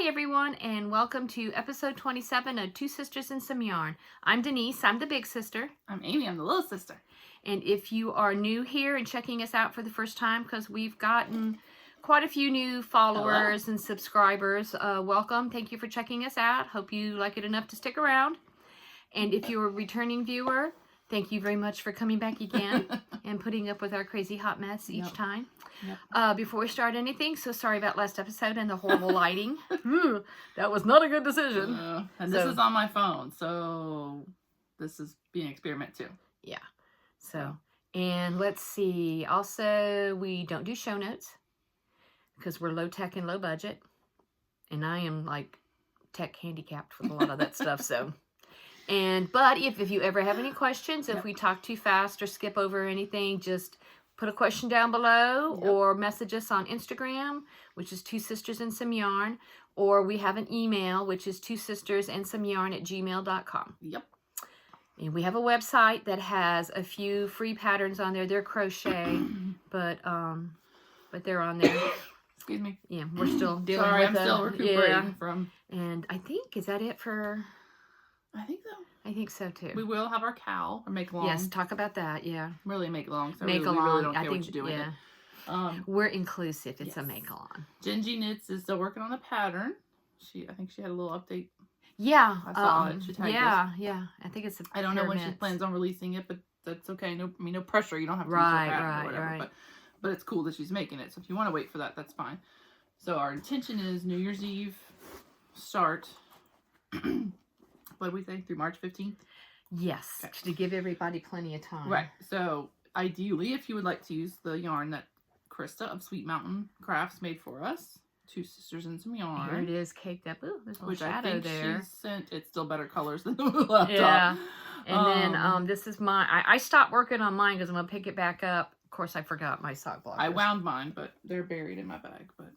Hi everyone, and welcome to episode 27 of Two Sisters and Some Yarn. I'm Denise, I'm the big sister. I'm Amy, I'm the little sister. And if you are new here and checking us out for the first time, because we've gotten quite a few new followers and subscribers, welcome. Thank you for checking us out. Hope you like it enough to stick around. And if you're a returning viewer, thank you very much for coming back again and putting up with our crazy hot mess each time. Before we start anything, so sorry about last episode and the horrible lighting. That was not a good decision. And this is on my phone, so this is being an experiment too. Yeah. So, and let's see. Also, we don't do show notes because we're low tech and low budget. And I am like tech handicapped with a lot of that stuff, so... But if you ever have any questions, if we talk too fast or skip over anything, just put a question down below or message us on Instagram, which is Two Sisters and Some Yarn, or we have an email, which is twosistersandsomeyarn@gmail.com. Yep. And we have a website that has a few free patterns on there. They're crochet, but they're on there. Excuse me. Yeah, we're still dealing Sorry, with I'm still recuperating from... And I think, is that it for... I think so. I think so too. We will have our cowl or make along. Yes, talk about that. Yeah, really make along. So make we along. really don't I care think what you do with it. We're inclusive. It's a make along. Gingy Knits is still working on the pattern. I think she had a little update. Yeah, I saw it. She tagged us. Yeah. I think it's. I don't know when she plans on releasing it, but that's okay. No, I mean no pressure. You don't have to use her pattern or whatever. But it's cool that she's making it. So if you want to wait for that, that's fine. So our intention is New Year's Eve start. What did we say? Through March 15th? Yes, to give everybody plenty of time. Right. So, ideally, if you would like to use the yarn that Krista of Sweet Mountain Crafts made for us, Two Sisters and Some Yarn. Here it is, caked up. Ooh, there's a little shadow I think there. She sent. It's still better colors than the laptop. Yeah. And then this is my... I stopped working on mine because I'm going to pick it back up. Of course, I forgot my sock blockers. I wound mine, but they're buried in my bag. But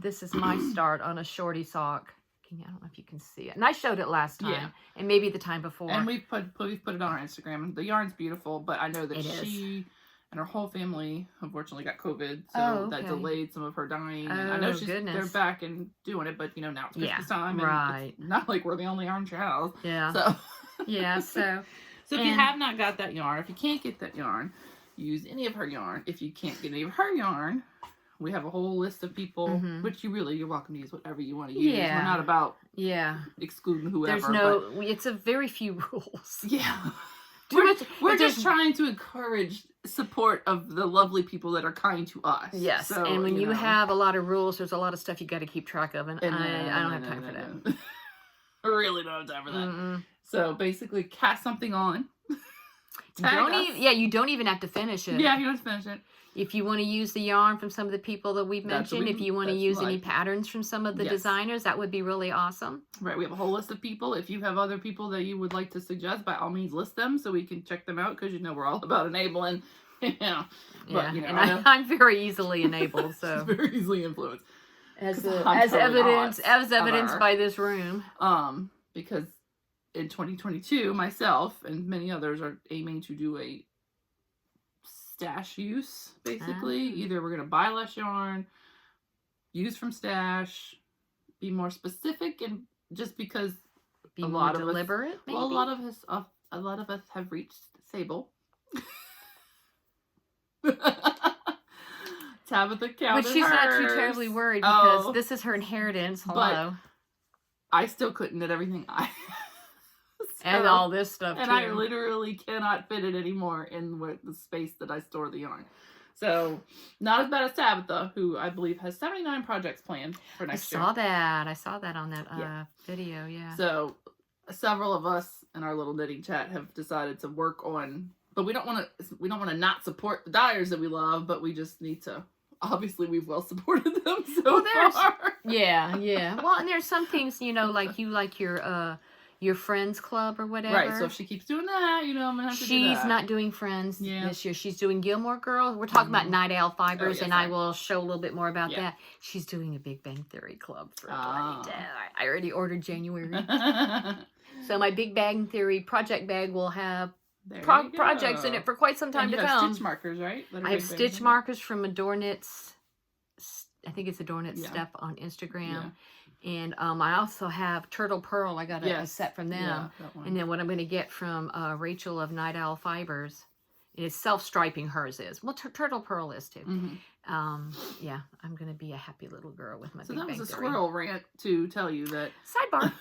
this is my start on a shorty sock. I don't know if you can see it. And I showed it last time. Yeah. And maybe the time before. And we've put it on our Instagram. The yarn's beautiful, but I know that she and her whole family unfortunately got COVID. So that delayed some of her dying. And I know they're back and doing it, but now it's Christmas time. And it's not like we're the only yarn house. Yeah. So so if you have not got that yarn, if you can't get that yarn, use any of her yarn. If you can't get any of her yarn, we have a whole list of people, which you're welcome to use whatever you want to use. Yeah. We're not about excluding whoever. There's it's a very few rules. Yeah. We're just trying to encourage support of the lovely people that are kind to us. Yes, so, and when you have a lot of rules, there's a lot of stuff you got to keep track of, and I don't have time for that. I really don't have time for that. So basically, cast something on. You don't even have to finish it. Yeah, you don't have to finish it. If you want to use the yarn from some of the people that we've mentioned, if you want to use any patterns from some of the designers, that would be really awesome. Right, we have a whole list of people. If you have other people that you would like to suggest, by all means list them so we can check them out, because we're all about enabling. I'm very easily enabled, so very easily influenced. As evidenced by this room. Because in 2022, myself and many others are aiming to do a stash use, basically. Either we're going to buy less yarn, use from stash, be more specific, and just because a lot of deliberate, us, well, a lot of us have reached Sable. Tabitha counted but she's hers. Not too terribly worried because this is her inheritance. Hello. But I still couldn't knit everything and all this stuff and too. I literally cannot fit it anymore in the space that I store the yarn. So, not as bad as Tabitha, who I believe has 79 projects planned for next year. I saw that on that video, So, several of us in our little knitting chat have decided to work on, but we don't want to not support the dyers that we love, but we just need to, obviously we've well supported them so far. Yeah. Well, and there's some things, like you like your friends club or whatever. Right, so if she keeps doing that, I'm going to have to do that. She's not doing friends this year. She's doing Gilmore Girls. We're talking about Night Owl Fibers, and I will show a little bit more about that. She's doing a Big Bang Theory club for I already ordered January. So my Big Bang Theory project bag will have projects in it for quite some time to come. Stitch markers, right? I have stitch markers from Adore Knits I think it's Adorn It Yeah. Stuff on Instagram. And I also have Turtle Pearl. I got a set from them. Yeah, that one. And then what I'm going to get from Rachel of Night Owl Fibers is self-striping. Hers is. Well, Turtle Pearl is too. Yeah, I'm going to be a happy little girl with my So Big that was Bang a Theory. squirrel rant to tell you that Sidebar.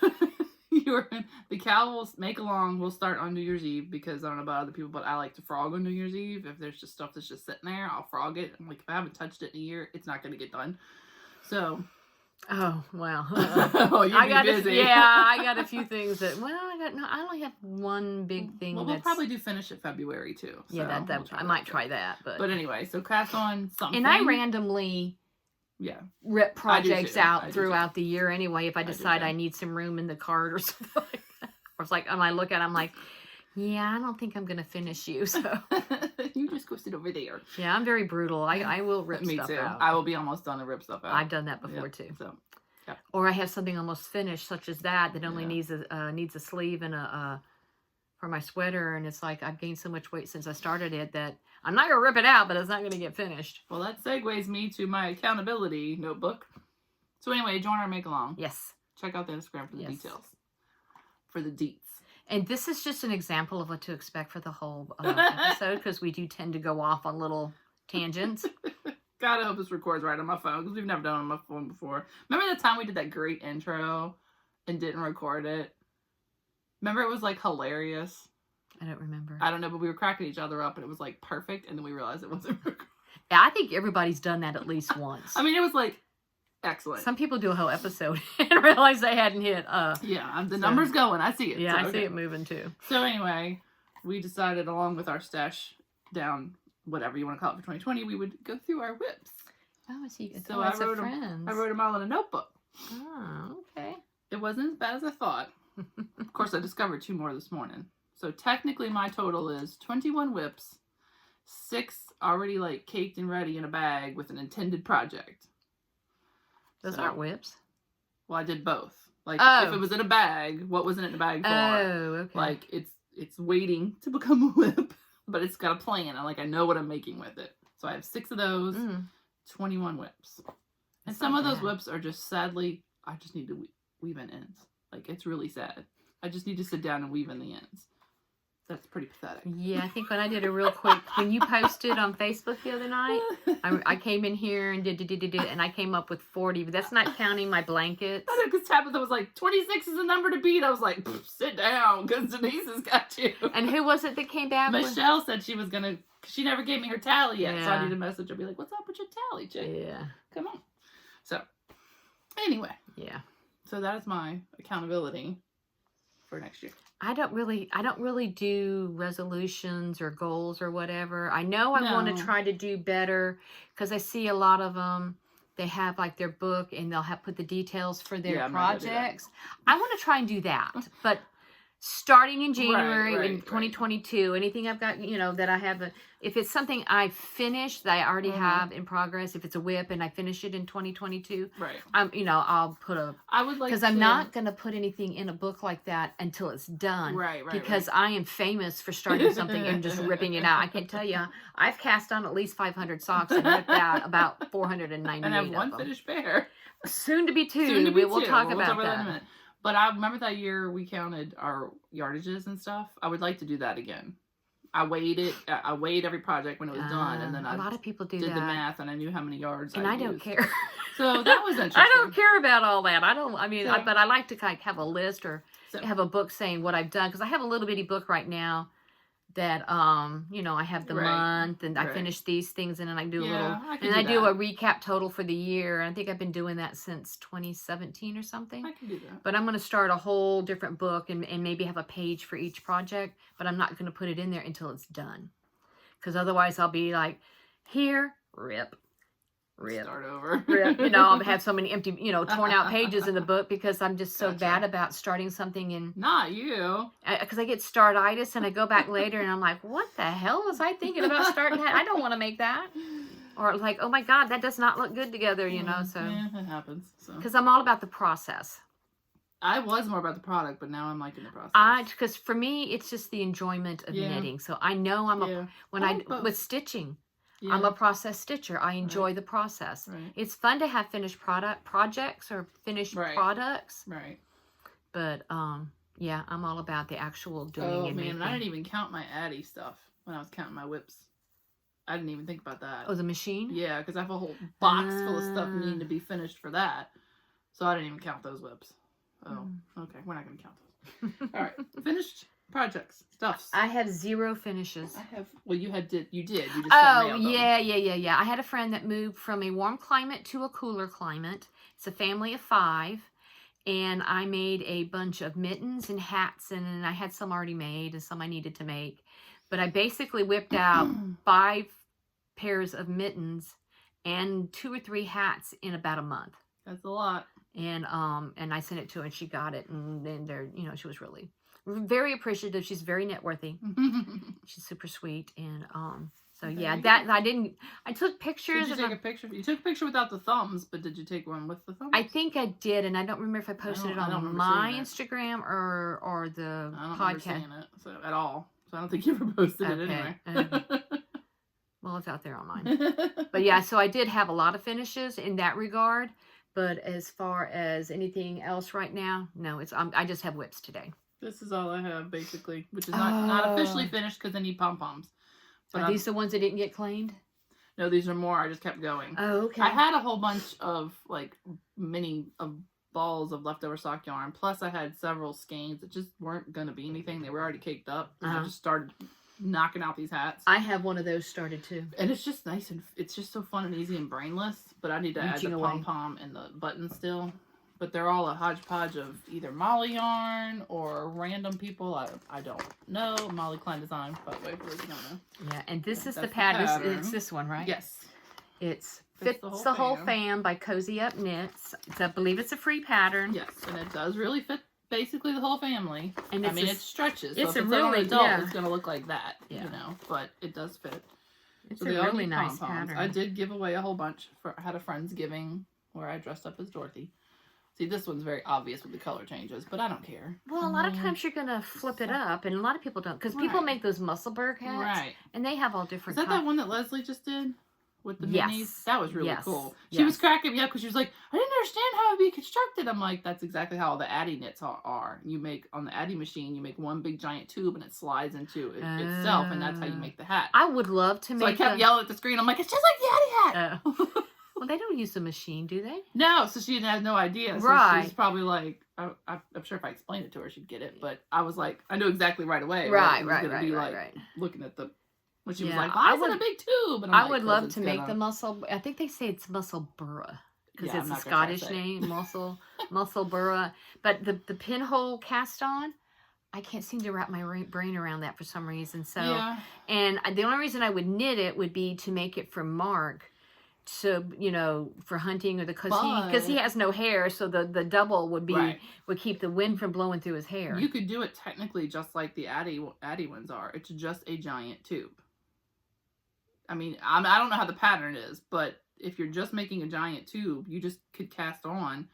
the cow will make along. We'll start on New Year's Eve because I don't know about other people, but I like to frog on New Year's Eve. If there's just stuff that's just sitting there, I'll frog it. I'm like, if I haven't touched it in a year, it's not going to get done. So. Oh well. Oh, you'd be busy. I got a few things that. Well, I only have one big thing. Well, we'll probably do finish it February too. So yeah, I might try that. But anyway, so cast on something. And I randomly. Yeah. Rip projects out throughout the year anyway. If I decide I need some room in the cart or something like that. Or it's like, I look at it, I'm like, yeah, I don't think I'm going to finish you. So you just go sit over there. Yeah, I'm very brutal. I will rip Me stuff too. out. I will be almost done to rip stuff out. I've done that before too. So, yeah. Or I have something almost finished, such as that only needs a sleeve and for my sweater, and it's like I've gained so much weight since I started it that I'm not gonna rip it out, but it's not gonna get finished. Well, that segues me to my accountability notebook. So anyway, join our make along. Yes. Check out the Instagram for the details. For the deets. And this is just an example of what to expect for the whole episode, because we do tend to go off on little tangents. God, I hope this records right on my phone, because we've never done it on my phone before. Remember the time we did that great intro and didn't record it? Remember it was like hilarious? I don't remember. I don't know, but we were cracking each other up and it was like perfect, and then we realized it wasn't recorded. Yeah, I think everybody's done that at least once. I mean, it was like excellent. Some people do a whole episode and realize they hadn't hit. Yeah, the number's going. I see it. Yeah, I see it moving too. So anyway, we decided along with our stash down, whatever you want to call it, for 2020, we would go through our whips. Oh, I see. So I wrote them all in a notebook. Oh, okay. It wasn't as bad as I thought. Of course, I discovered 2 more this morning. So technically my total is 21 whips, 6 already like caked and ready in a bag with an intended project. Those aren't whips. Well, I did both. Like if it was in a bag, what was in it in a bag for? Oh, okay. Like it's waiting to become a whip, but it's got a plan. I know what I'm making with it. So I have 6 of those, 21 whips. And some of those whips are just sadly, I just need to weave in ends. Like, it's really sad. I just need to sit down and weave in the ends. That's pretty pathetic. Yeah, I think when I did a real quick, when you posted on Facebook the other night, I came in here and did, and I came up with 40, but that's not counting my blankets. I know, because Tabitha was like, 26 is the number to beat. I was like, sit down, because Denise has got you. And who was it that came back? Michelle said she was going to, she never gave me her tally yet, so I need a message. I'll be like, what's up with your tally, chick? Yeah. Come on. So, anyway. Yeah. So that is my accountability for next year. I don't really do resolutions or goals or whatever. I know I want to try to do better, because I see a lot of them. They have like their book and they'll put the details for their projects. I want to try and do that, but starting in January in 2022, anything I've got, that I have, if it's something I finished that I already have in progress, if it's a whip and I finish it in 2022, I'll put I would like, because I'm not going to put anything in a book like that until it's done. Because I am famous for starting something and just ripping it out. I can tell you, I've cast on at least 500 socks and ripped out about 498 and have one finished pair. Soon to be 2. We'll talk about that in a minute. But I remember that year we counted our yardages and stuff. I would like to do that again. I weighed it. I weighed every project when it was done, and then a lot of people did the math, and I knew how many yards. And I don't care. So that was interesting. I don't care about all that. But I like to kind of have a list or have a book saying what I've done, because I have a little bitty book right now that I have the month, and I finish these things, and then I do I do a recap total for the year. I think I've been doing that since 2017 or something. I can do that. But I'm going to start a whole different book and maybe have a page for each project, but I'm not going to put it in there until it's done, because otherwise I'll be like, here, rip. Start over. I'll have so many empty, torn out pages in the book, because I'm just so bad about starting something and not you. Because I get startitis and I go back later and I'm like, what the hell was I thinking about starting that? I don't want to make that. Or like, oh my God, that does not look good together, so. Yeah, it happens. Because I'm all about the process. I was more about the product, but now I'm liking the process. Because for me, it's just the enjoyment of knitting. So I know with stitching, Yeah. I'm a process stitcher. I enjoy the process. Right. It's fun to have finished projects or finished products. Right. But yeah, I'm all about the actual doing Oh and man, making. I didn't even count my Addy stuff when I was counting my whips. I didn't even think about that. Oh, the machine? Yeah, because I have a whole box full of stuff needing to be finished for that. So I didn't even count those whips. Oh, okay. We're not going to count those. All right. Finished projects. Stuffs. I have 0 finishes. I have... Well, you did. You just Oh, yeah. I had a friend that moved from a warm climate to a cooler climate. It's a family of 5. And I made a bunch of mittens and hats. And I had some already made and some I needed to make. But I basically whipped out 5 pairs of mittens and 2 or 3 hats in about a month. That's a lot. And I sent it to her and she got it. And then she was really very appreciative. She's very net worthy. She's super sweet. And so yeah, I took pictures. Did you take a picture? You took a picture without the thumbs, but did you take one with the thumbs? I think I did, and I don't remember if I posted it on my Instagram or the podcast. I don't remember seeing it at all. So I don't think you ever posted it anyway. Well, it's out there on mine. But yeah, so I did have a lot of finishes in that regard. But as far as anything else right now, no, I just have whips today. This is all I have, basically, which is not officially finished because I need pom-poms. Are these the ones that didn't get cleaned? No, these are more. I just kept going. Oh, okay. I had a whole bunch of, balls of leftover sock yarn. Plus, I had several skeins that just weren't going to be anything. They were already caked up. And I just started knocking out these hats. I have one of those started, too. And it's just nice, and it's just so fun and easy and brainless. But I need to add the pom-pom and the button still. But they're all a hodgepodge of either Molly yarn or random people. I don't know. Molly Klein Design, by the way, for those who don't know. Yeah, and this is the pattern. It's this one, right? Yes. It's Fits the Whole Fam by Cozy Up Knits. I believe it's a free pattern. Yes, and it does really fit basically the whole family. And it stretches. So it's if a really an adult, it's going to look like that, but it does fit. It's a really nice pattern. I did give away a whole bunch. I had a Friendsgiving where I dressed up as Dorothy. See, this one's very obvious with the color changes, but I don't care. Well, a lot of times you're going to flip it up, and a lot of people don't. Because people make those Musselburgh hats, right? And they have all different Is that one that Leslie just did? With the minis? That was really cool. She Yes. was cracking me up because she was like, I didn't understand how it'd be constructed. I'm like, that's exactly how all the Addy knits are. You make, on the Addy machine, you make one big giant tube and it slides into itself, and that's how you make the hat. I would love to make So I kept yelling at the screen. I'm like, it's just like the Addy hat. Well, they don't use the machine, do they? No, so she had no idea. So she's probably like, I'm sure if I explained it to her, she'd get it. But I was like, I knew exactly right away. Right. Looking at the, when she was Yeah, like, why is it a big tube? And I would love to make the muscle. I think they say it's Musselburgh because it's a Scottish name, Musselburgh. But the pinhole cast on, I can't seem to wrap my brain around that for some reason. So, and the only reason I would knit it would be to make it for Mark. So, for hunting or because he has no hair, so the double would keep the wind from blowing through his hair. You could do it technically just like the Addy ones are. It's just a giant tube. I mean, I don't know how the pattern is, but if you're just making a giant tube, you just could cast on,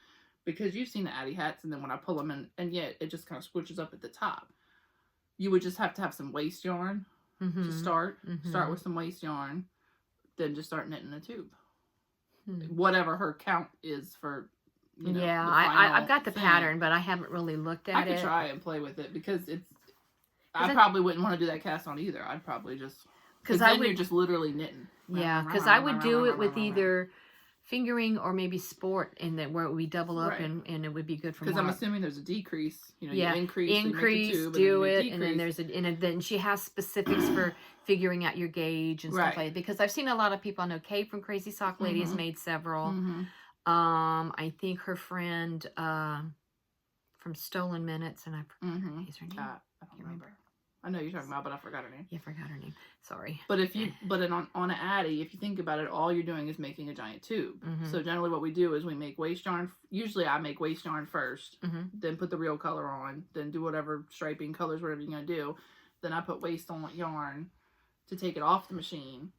because you've seen the Addy hats, and then when I pull them in, and yet it just kind of squishes up at the top. You would just have to have some waste yarn to start. Start with some waste yarn, then just start knitting a tube. Whatever her count is for, I've got the pattern, but I haven't really looked at it. I could try and play with it, because I probably wouldn't want to do that cast on either. I'd probably just, because then you're just literally knitting. Yeah, because I would do it with either fingering or maybe sport, and then where it would be double up, and it would be good for. Because I'm assuming there's a decrease. You increase, so you do it, and then there's then she has specifics for figuring out your gauge and stuff like that. Because I've seen a lot of people. I know Kate from Crazy Sock Lady has made several. I think her friend from Stolen Minutes, and I forgot her name. I don't remember. I know you're talking about, but I forgot her name. Yeah, I forgot her name. Sorry. But on an Addy, if you think about it, all you're doing is making a giant tube. So generally what we do is we make waste yarn. Usually I make waste yarn first, then put the real color on, then do whatever striping, colors, whatever you're going to do. Then I put waste on yarn to take it off the machine.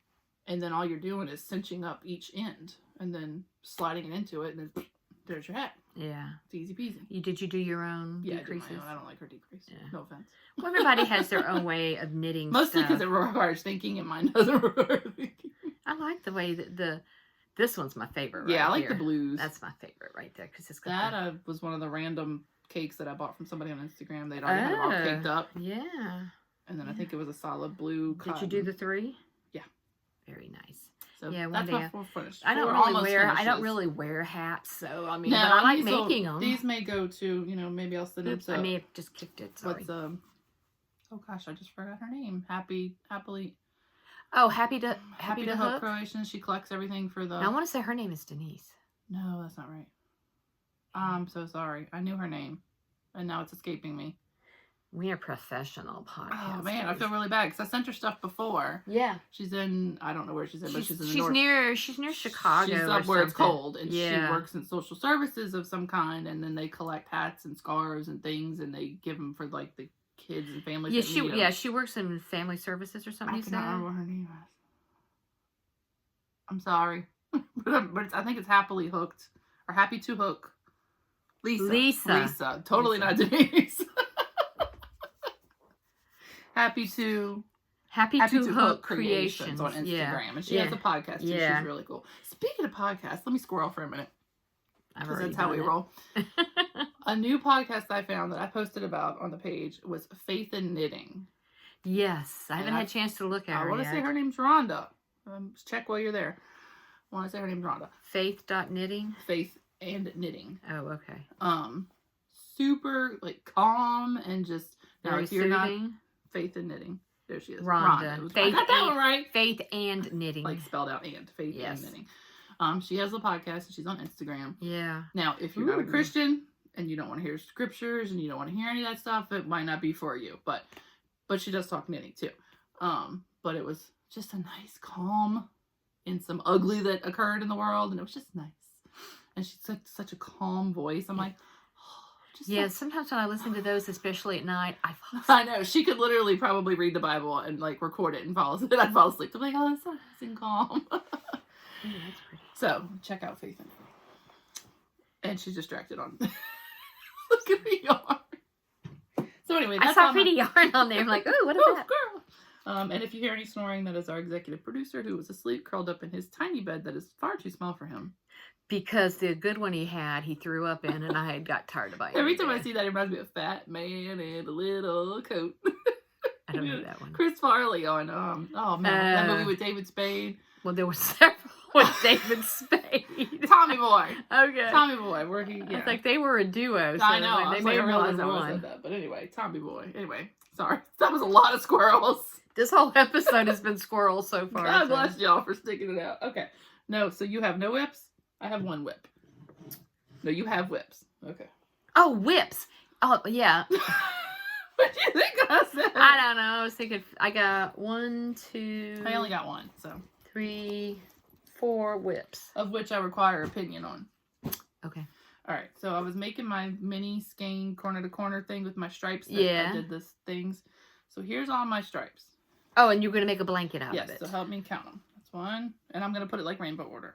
And then all you're doing is cinching up each end and then sliding it into it, and then there's your hat. Yeah. It's easy peasy. Did you do your own decreases? I do my own. I don't like her decrease. Yeah. No offense. Well, everybody has their own way of knitting. Mostly because it requires thinking, and mine doesn't require thinking. I like the way that this one's my favorite. Yeah, right I like here. the blues. That's my favorite right there because it's got That was one of the random cakes that I bought from somebody on Instagram. They'd already had them all caked up. Yeah. And then I think it was a solid blue cotton. Did you do the 3? Yeah. Very nice. So yeah, one that's day. what we're finished. I don't really wear hats, so I mean, no, but I like making them. These may go to, maybe I'll send them to. I may have just kicked it. Sorry. What's oh gosh, I just forgot her name. Happily. Oh, happy to hook Croatian. She collects everything for the. Now, I want to say her name is Denise. No, that's not right. I'm so sorry. I knew her name, and now it's escaping me. We are professional podcasters. Oh man, I feel really bad because I sent her stuff before. Yeah, she's in. I don't know where she's in, but she's in the north. She's near Chicago. She's up where it's cold, and she works in social services of some kind. And then they collect hats and scarves and things, and they give them for like the kids and families. Yeah, she works in family services or something. I cannot remember what her name is. I'm sorry, but I think it's Happily Hooked or Happy to Hook. Lisa. Totally not Denise. Happy to Hook Creations on Instagram. And she has a podcast too. She's really cool. Speaking of podcasts, let me squirrel for a minute. Because that's how we roll. A new podcast I found that I posted about on the page was Faith in Knitting. Yes. I haven't had a chance to look at her I want to say her name's Rhonda. Check while you're there. I want to say her name's Rhonda. Faith.knitting? Faith and Knitting. Oh, okay. Super like calm and just very if you're soothing. Not Faith and Knitting. There she is. Rhonda. I got that one right. Faith and Knitting. Like spelled out and. Faith and Knitting. She has a podcast and she's on Instagram. Yeah. Now, if you're not a Christian and you don't want to hear scriptures and you don't want to hear any of that stuff, it might not be for you. But she does talk knitting too. But it was just a nice calm in some ugly that occurred in the world, and it was just nice. And she's such a calm voice. I'm like, sometimes when I listen to those, especially at night, I fall asleep. I know. She could literally probably read the Bible and like record it and fall asleep. I'd fall asleep. I'm like, oh, that's so nice and calm. That's pretty. So check out Faith in Knitting. And she's distracted on. Look at the yarn. So anyway, that's I saw pretty yarn on there. I'm like, oh, what is that? Girl. And if you hear any snoring, that is our executive producer who was asleep, curled up in his tiny bed that is far too small for him. Because the good one he threw up in, and I got tired of buying it. Every time I see that, it reminds me of Fat Man in a Little Coat. I don't know that one. Chris Farley on, that movie with David Spade. Well, there were several with David Spade. Tommy Boy. Okay. Tommy Boy, where he, It's like they were a duo. So I know. They made more than I one. said that. But anyway, Tommy Boy. Anyway, sorry. That was a lot of squirrels. This whole episode has been squirrels so far. God bless y'all for sticking it out. Okay. No, so you have no whips? I have one whip. No, you have whips. Okay. Oh, whips. Oh, yeah. What do you think I said? I don't know. I was thinking, I got 1, 2. I only got one, so. 3, 4 whips. Of which I require opinion on. Okay. All right. So I was making my mini skein corner to corner thing with my stripes. I did this things. So here's all my stripes. Oh, and you're going to make a blanket out of it. Yes, so help me count them. That's 1. And I'm going to put it like rainbow order.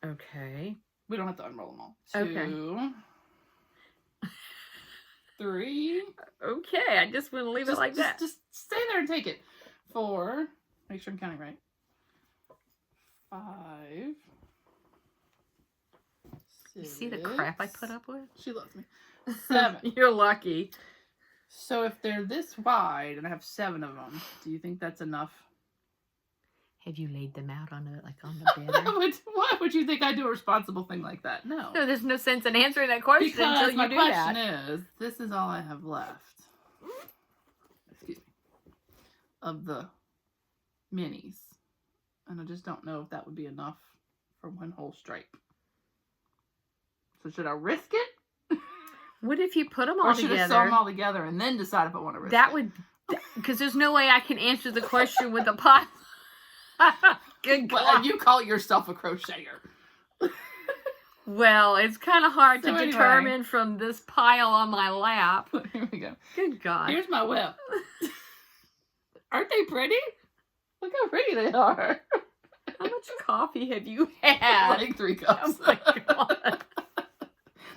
Okay. We don't have to unroll them all. 2. Okay. 3. Okay, I just want to leave it like that. Just stay there and take it. 4. Make sure I'm counting right. 5. 6. You see the crap I put up with? She loves me. 7. You're lucky. So if they're this wide and I have 7 of them, do you think that's enough? Have you laid them out on the bed? Why would you think I do a responsible thing like that? No. No, there's no sense in answering that question until you do that. My question is, this is all I have left. Excuse me. Of the minis. And I just don't know if that would be enough for one whole stripe. So should I risk it? What if you put them all together? Or should I sew them all together and then decide if I want to risk it? That would... Because there's no way I can answer the question with a pot. Good God. Well, you call yourself a crocheter. Well, it's kind of hard to determine from this pile on my lap. Here we go. Good God. Here's my whip. Aren't they pretty? Look how pretty they are. How much coffee have you had? Like 3 cups. Oh my God.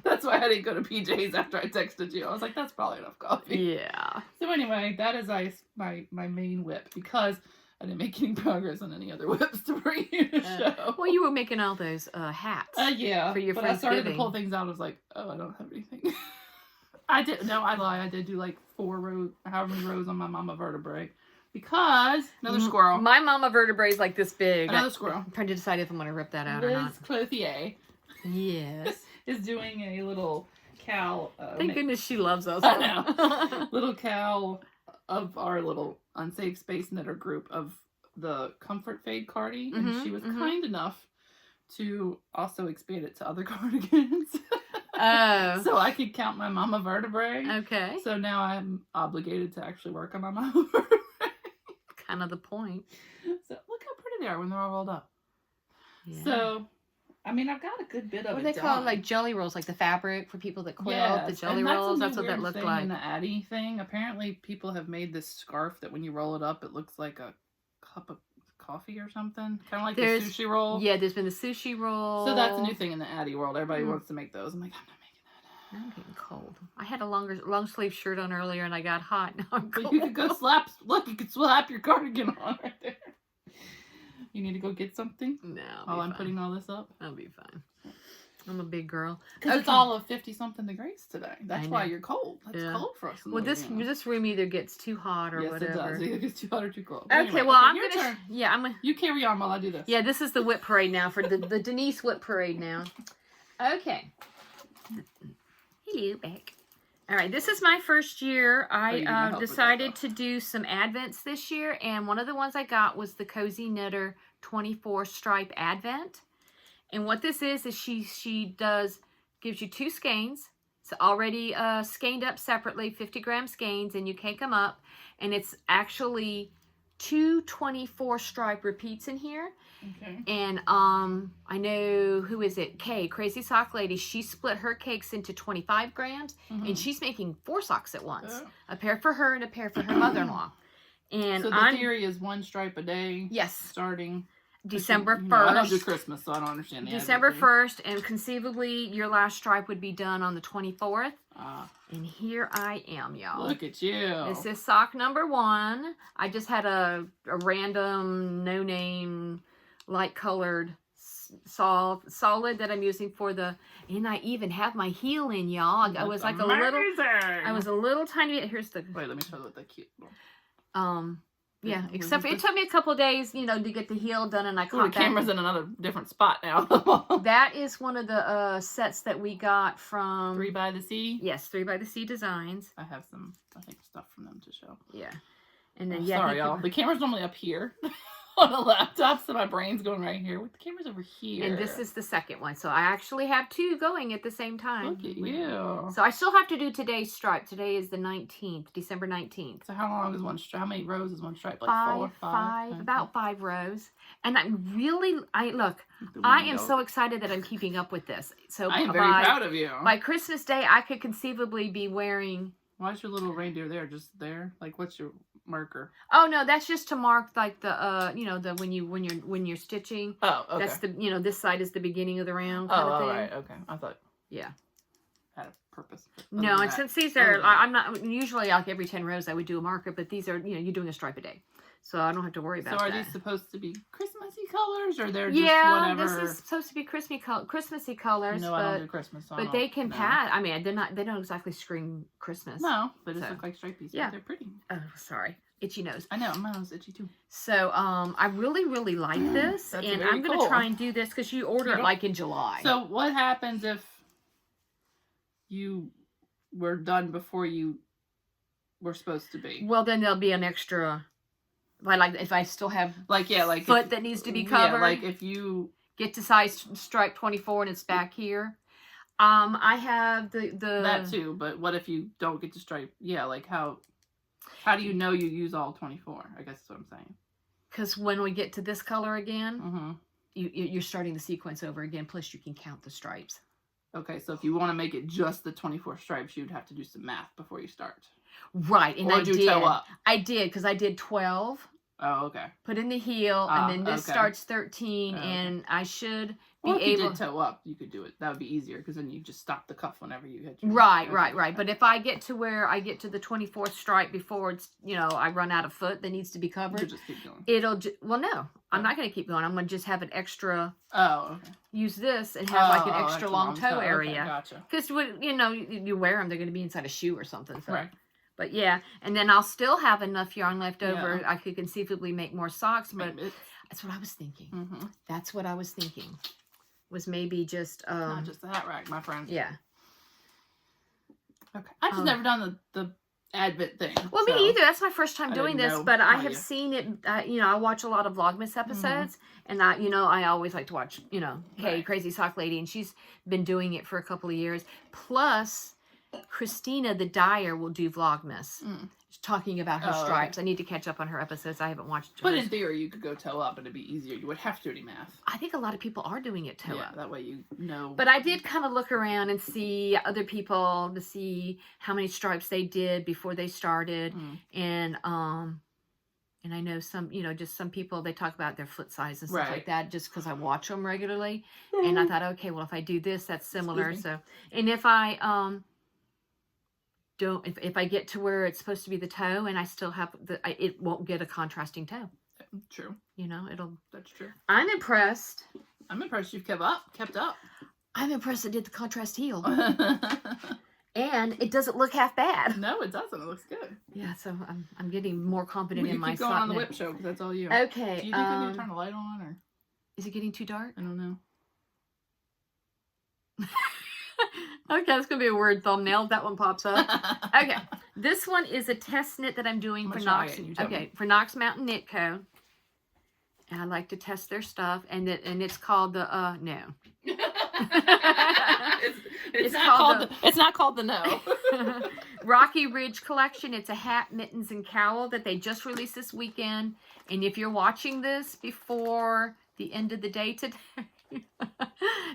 That's why I didn't go to PJ's after I texted you. I was like, that's probably enough coffee. Yeah. So anyway, that is my main whip because I didn't make any progress on any other whips to bring you to show. Well, you were making all those hats. Yeah. For your but I started to Friendsgiving. pull things out. I was like, oh, I don't have anything. I did. No, I lie. I did do like 4 rows, however many rows on my mama vertebrae. Because, another squirrel. My mama vertebrae is like this big. Another squirrel. I'm trying to decide if I'm going to rip that out or not. Liz Clothier Yes. is doing a little cow. Thank goodness she loves us. I know. Little cow of our little unsafe space knitter group of the Comfort Fade Cardi. And she was kind enough to also expand it to other cardigans. Oh. So I could count my mama vertebrae. Okay. So now I'm obligated to actually work on my mama vertebrae. Kind of the point. So look how pretty they are when they're all rolled up. Yeah. So, I mean, I've got a good bit of what it do they done. call it? Like jelly rolls, like the fabric for people that quilt, Yes, the jelly and rolls. That's That's what that looked thing like. In the Addy thing, apparently people have made this scarf that when you roll it up, it looks like a cup of coffee or something. Kind of like the sushi roll. Yeah, there's been the sushi roll. So that's a new thing in the Addy world. Everybody wants to make those. I'm like, I'm not making that. I'm getting cold. I had a long sleeve shirt on earlier and I got hot. Now I'm cold. But you could go slap. Look, you could slap your cardigan on right there. You need to go get something? No. While I'm putting all this up? I'll be fine. I'm a big girl. Because it's all of 50-something degrees today. That's why you're cold. It's cold for us. Well, this room either gets too hot or whatever. Yes, it does. Either gets too hot or too cold. Okay, Anyway, well, I'm your gonna. turn. Yeah, I'm gonna. You carry on while I do this. Yeah, this is the whip parade now for the Denise whip parade now. Okay. Hello, back. All right, this is my first year. I decided to do some Advents this year, and one of the ones I got was the Cozy Knitter 24 stripe Advent. And what this is she gives you 2 skeins. It's already skeined up separately, 50-gram skeins, and you cake them up. And it's actually 2 24 stripe repeats in here. Okay. And I know, who is it? Kay, Crazy Sock Lady. She split her cakes into 25 grams, and she's making 4 socks at once. Oh. A pair for her and a pair for her mother-in-law. And so the theory is 1 stripe a day. Yes. Starting December 1st. I don't do Christmas, so I don't understand the December 1st, and conceivably your last stripe would be done on the 24th. And here I am, y'all. Look at you. This is sock number 1. I just had a random, no-name, light-colored solid that I'm using for the, and I even have my heel in, y'all. I was like I was a little tiny bit. Here's the. Wait, let me show you what the cute. Yeah, except for it took me a couple of days, to get the heel done, and I caught the camera's in another different spot now. That is one of the sets that we got from 3 by the Sea. Yes, 3 by the Sea Designs. I have some, I think, stuff from them to show. Yeah, and then sorry, y'all. The camera's normally up here on a laptop, so my brain's going right here. The camera's over here. And this is the second one, so I actually have 2 going at the same time. Look at you. So I still have to do today's stripe. Today is the 19th, December 19th. So how long is one stripe? How many rows is one stripe? Like 4, 5? Okay. About 5 rows. And I am so excited that I'm keeping up with this. So I am very proud of you. By Christmas Day, I could conceivably be wearing. Why is your little reindeer there? Just there? Like, what's your marker? Oh no, that's just to mark like the the when you're stitching. Oh, okay. That's the this side is the beginning of the round kind of thing. Right, okay. I thought. Yeah. Had a purpose. No, and since these are, I'm not usually like every 10 rows I would do a marker, but these are you're doing a stripe a day, so I don't have to worry about that. So are these supposed to be Christmassy colors, or they're just whatever? Yeah, this is supposed to be Christmassy colors. No, I don't do Christmas. So but they can pad. I mean, they don't exactly scream Christmas. No, they just look like stripe pieces. Yeah, they're pretty. Oh, sorry. Itchy nose. I know, my nose itchy too. So, I really like this, and I'm going to try and do this because you order it like in July. So, what happens if you were done before you were supposed to be? Well, then there'll be an extra, like if I still have foot that needs to be covered. Yeah, like if you get to size stripe 24 and it's back here. I have the that too, but what if you don't get to stripe? Yeah, like how do you know you use all 24? I guess that's what I'm saying. Because when we get to this color again, you're starting the sequence over again. Plus, you can count the stripes. Okay, so if you want to make it just the 24 stripes, you'd have to do some math before you start. Right, and I did. Toe up. I did because I did 12. Oh, okay. Put in the heel, and then this starts 13, and I should be Or if you able. did toe up, you could do it. That would be easier because then you just stop the cuff whenever you hit your. Right. But if I get to where I get to the 24th stripe before it's, I run out of foot that needs to be You covered, just keep going. well, no, I'm not going to keep going. I'm going to just have an extra, Oh, okay. use this and have like an Oh, extra a long toe area. Okay, gotcha. Because, you wear them, they're going to be inside a shoe or something. So. Right. But yeah, and then I'll still have enough yarn left over. I could conceivably make more socks, but that's what I was thinking. Mm-hmm. That's what I was thinking. Was maybe just not just a hat rack, my friend. Yeah. Okay. I've just never done the Advent thing. Well, so me either. That's my first time doing this, but I have you. seen it. I watch a lot of Vlogmas episodes, and I always like to watch, Kay, Crazy Sock Lady, and she's been doing it for a couple of years. Plus, Christina the dyer will do Vlogmas. Talking about her stripes. Okay. I need to catch up on her episodes. I haven't watched. But in theory, you could go toe up and it'd be easier. You would have to do math. I think a lot of people are doing it toe up. That way you know. But I did kind of look around and see other people to see how many stripes they did before they started, and I know some, just some people, they talk about their foot size and stuff like that, just because I watch them regularly, and I thought, okay, well, if I do this, that's similar. So, and if I if I get to where it's supposed to be the toe and I still have it won't get a contrasting toe. True. That's true. I'm impressed. I'm impressed you've kept up. I'm impressed it did the contrast heel. And it doesn't look half bad. No, it doesn't. It looks good. Yeah, so I'm getting more confident in my keep going on the whip show because that's all you. Okay. Do you think I need to turn the light on or? Is it getting too dark? I don't know. Okay, that's going to be a weird thumbnail. That one pops up. Okay. This one is a test knit that I'm doing for Knox. For Knox Mountain Knit Co. And I like to test their stuff. And it's called the, no. it's not called the no. Rocky Ridge Collection. It's a hat, mittens, and cowl that they just released this weekend. And if you're watching this before the end of the day today,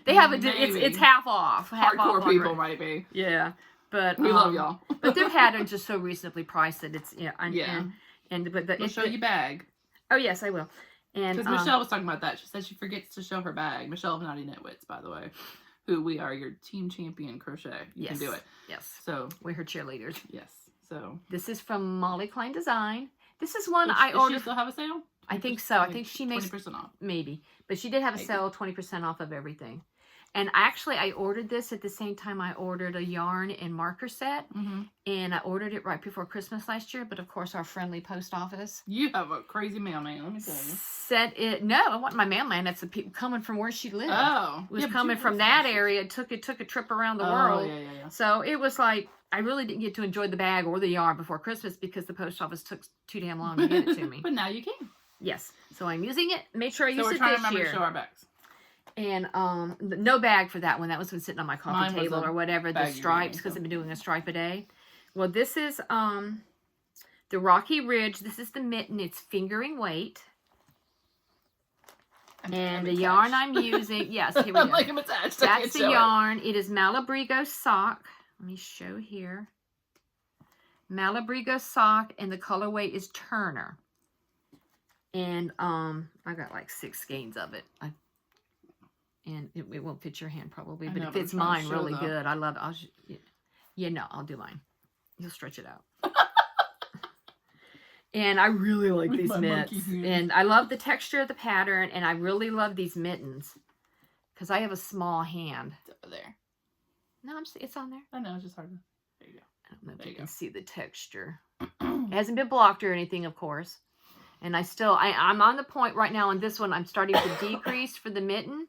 they have it's half off. Hardcore people might be. Yeah, but we love y'all. But their patterns are so reasonably priced that it's We'll show you bag. Oh yes, I will. And because Michelle was talking about that, she said she forgets to show her bag. Michelle of Naughty Knitwits, by the way, who we are your team champion crochet. You can do it. Yes. So we're her cheerleaders. Yes. So this is from Molly Klein Design. This is one I ordered. Does she still have a sale? I think so. I think she makes 20% off. Maybe. But she did have a sale, 20% off of everything. And actually, I ordered this at the same time I ordered a yarn and marker set. And I ordered it right before Christmas last year. But of course, our friendly post office. You have a crazy mailman, let me tell you. Said it. No, I want my mailman. That's the people coming from where she lived. Oh. It was coming from that area. It took a trip around the world. Yeah. So it was like, I really didn't get to enjoy the bag or the yarn before Christmas because the post office took too damn long to get it to me. But now you can. Yes. So I'm using it. Made sure I use it this year. So we're trying to remember to show our bags. And no bag for that one. That was been sitting on my coffee table or whatever. The stripes, because I've been doing a stripe a day. Well, this is the Rocky Ridge. This is the mitten. It's fingering weight. And the yarn I'm using, yes, here we go. Like I'm attached. That's the yarn. It is Malabrigo sock. Let me show here. Malabrigo sock, and the colorway is Turner. And I got like 6 skeins of it. And it won't fit your hand probably, but it fits mine really good. I love it. I'll do mine. You'll stretch it out. And I really like these mitts. And I love the texture of the pattern, and I really love these mittens because I have a small hand. It's over there. No, it's on there. I know, it's just hard to. There you go. I don't know if you can see the texture. It hasn't been blocked or anything, of course. And I'm on the point right now on this one. I'm starting to decrease for the mitten.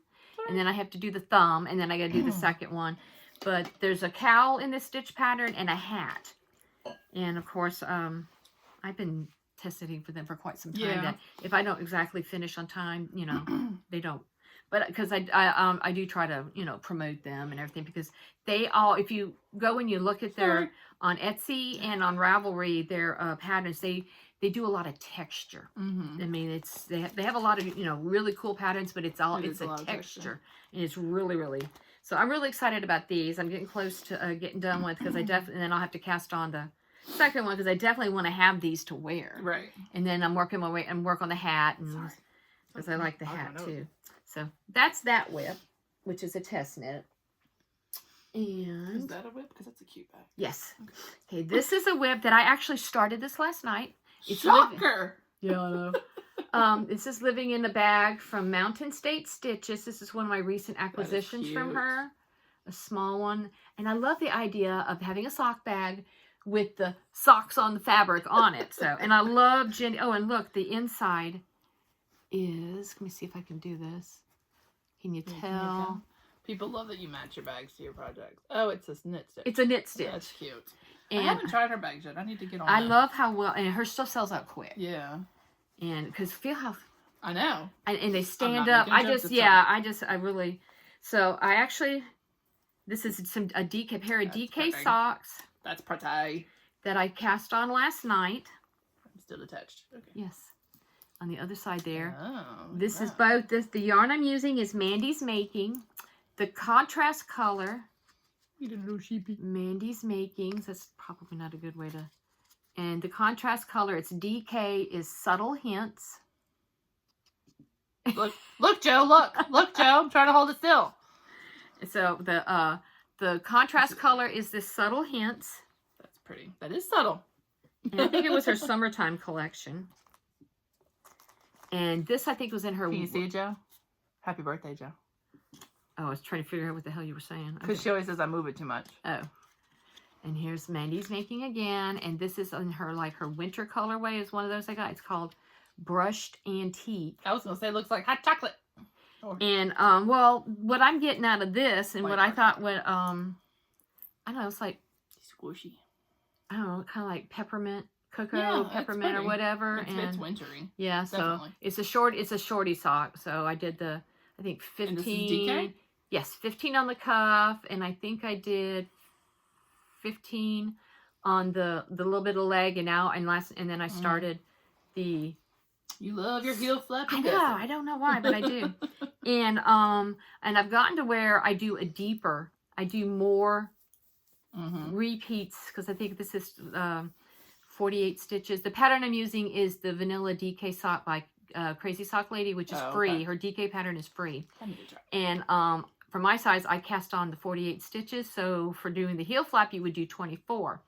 And then I have to do the thumb. And then I got to do the second one. But there's a cowl in this stitch pattern and a hat. And, of course, I've been testing for them for quite some time. Yeah. That if I don't exactly finish on time, they don't. But because I do try to, promote them and everything. Because they all, if you go and you look at their, on Etsy and on Ravelry, their patterns, they do a lot of texture. I mean, they have a lot of really cool patterns, but it's a texture, and it's really, really. So I'm really excited about these. I'm getting close to getting done with because and then I'll have to cast on the second one because I definitely want to have these to wear. Right. And then I'm working my way and work on the hat because I like the hat too. So that's that whip. which is a test knit. Is And that a whip? Because that's a cute bag. yes. Okay, this is a whip that I actually started this last night. It's Shocker! Yeah, I know. This is living in the bag from Mountain State Stitches. This is one of my recent acquisitions from cute. her. A small one. And I love the idea of having a sock bag with the socks on the fabric on it. So, and I love Jenny. Oh, and look, the inside is, let me see if I can do this. Can you tell? People love that you match your bags to your projects. Oh, it's a knit stitch. It's a knit stitch. That's cute. And I haven't tried her bags yet. I need to get on I that. love how well, and her stuff sells out quick. Yeah. And because feel how, I know. and they stand not up. making I jokes just, this yeah, time. I really, so I actually, this is a DK, pair of That's DK pretty. socks That's pretty. that I cast on last night. I'm still attached. Okay. Yes. On the other side there. Oh, This is both, the yarn I'm using is Mandy's Making. The contrast color, You didn't know sheepy. Mandy's Makings. That's probably not a good way to. And the contrast color, it's DK, is Subtle Hints. Look, Joe. Look, Joe. I'm trying to hold it still. So the contrast color is this Subtle Hints. That's pretty. That is subtle. And I think it was her summertime collection. And this, I think, was in her. Can you see it, Joe? Happy birthday, Joe. Oh, I was trying to figure out what the hell you were saying. Because she always says I move it too much. Oh. And here's Mandy's Making again. And this is in her, like, her winter colorway is one of those I got. It's called Brushed Antique. I was going to say it looks like hot chocolate. And, well, what I'm getting out of this and White what I chocolate. thought what, I don't know, it's like, Squishy. I don't know, kind of like peppermint, cocoa, Yeah, it's peppermint or pretty. whatever. It's wintry. Yeah, so Definitely. it's a shorty sock. So I did the, I think 15. And this is DK? Yes, 15 on the cuff, and I think I did 15 on the little bit of leg, and then I started the. You love your heel flap. I know, I don't know why, but I do. And I've gotten to where I do more repeats because I think this is 48 stitches. The pattern I'm using is the Vanilla DK sock by Crazy Sock Lady, which is free. Okay. Her DK pattern is free. I need to try. And for my size, I cast on the 48 stitches. So for doing the heel flap, you would do 24.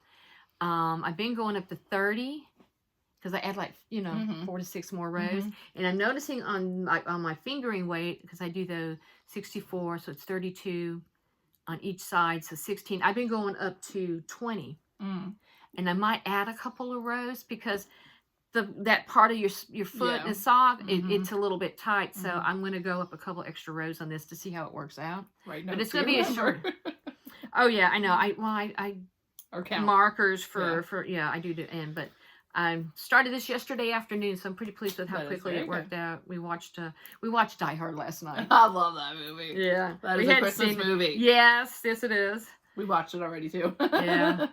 I've been going up to 30 because I add 4 to 6 more rows. And I'm noticing on my fingering weight, because I do the 64, so it's 32 on each side, so 16. I've been going up to 20. And I might add a couple of rows because that part of your foot and sock, it's a little bit tight. So I'm going to go up a couple extra rows on this to see how it works out. Right. But it's going to be a short. Oh yeah, I know. I or count markers for I do the end, but I started this yesterday afternoon, so I'm pretty pleased with how quickly it worked out. We watched Die Hard last night. I love that movie. Yeah, that is a Christmas movie. Yes, it is. We watched it already too. Yeah,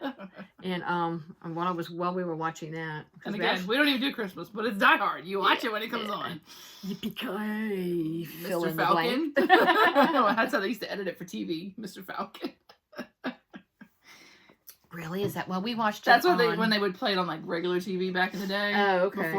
and while we were watching that, and again, we don't even do Christmas, but it's Die Hard. You watch it when it comes on. Yippee-ki-yay! Mr. Falcon. That's how they used to edit it for TV. Mr. Falcon. Really? Is that we watched? That's what when they would play it on like regular TV back in the day. Oh, okay.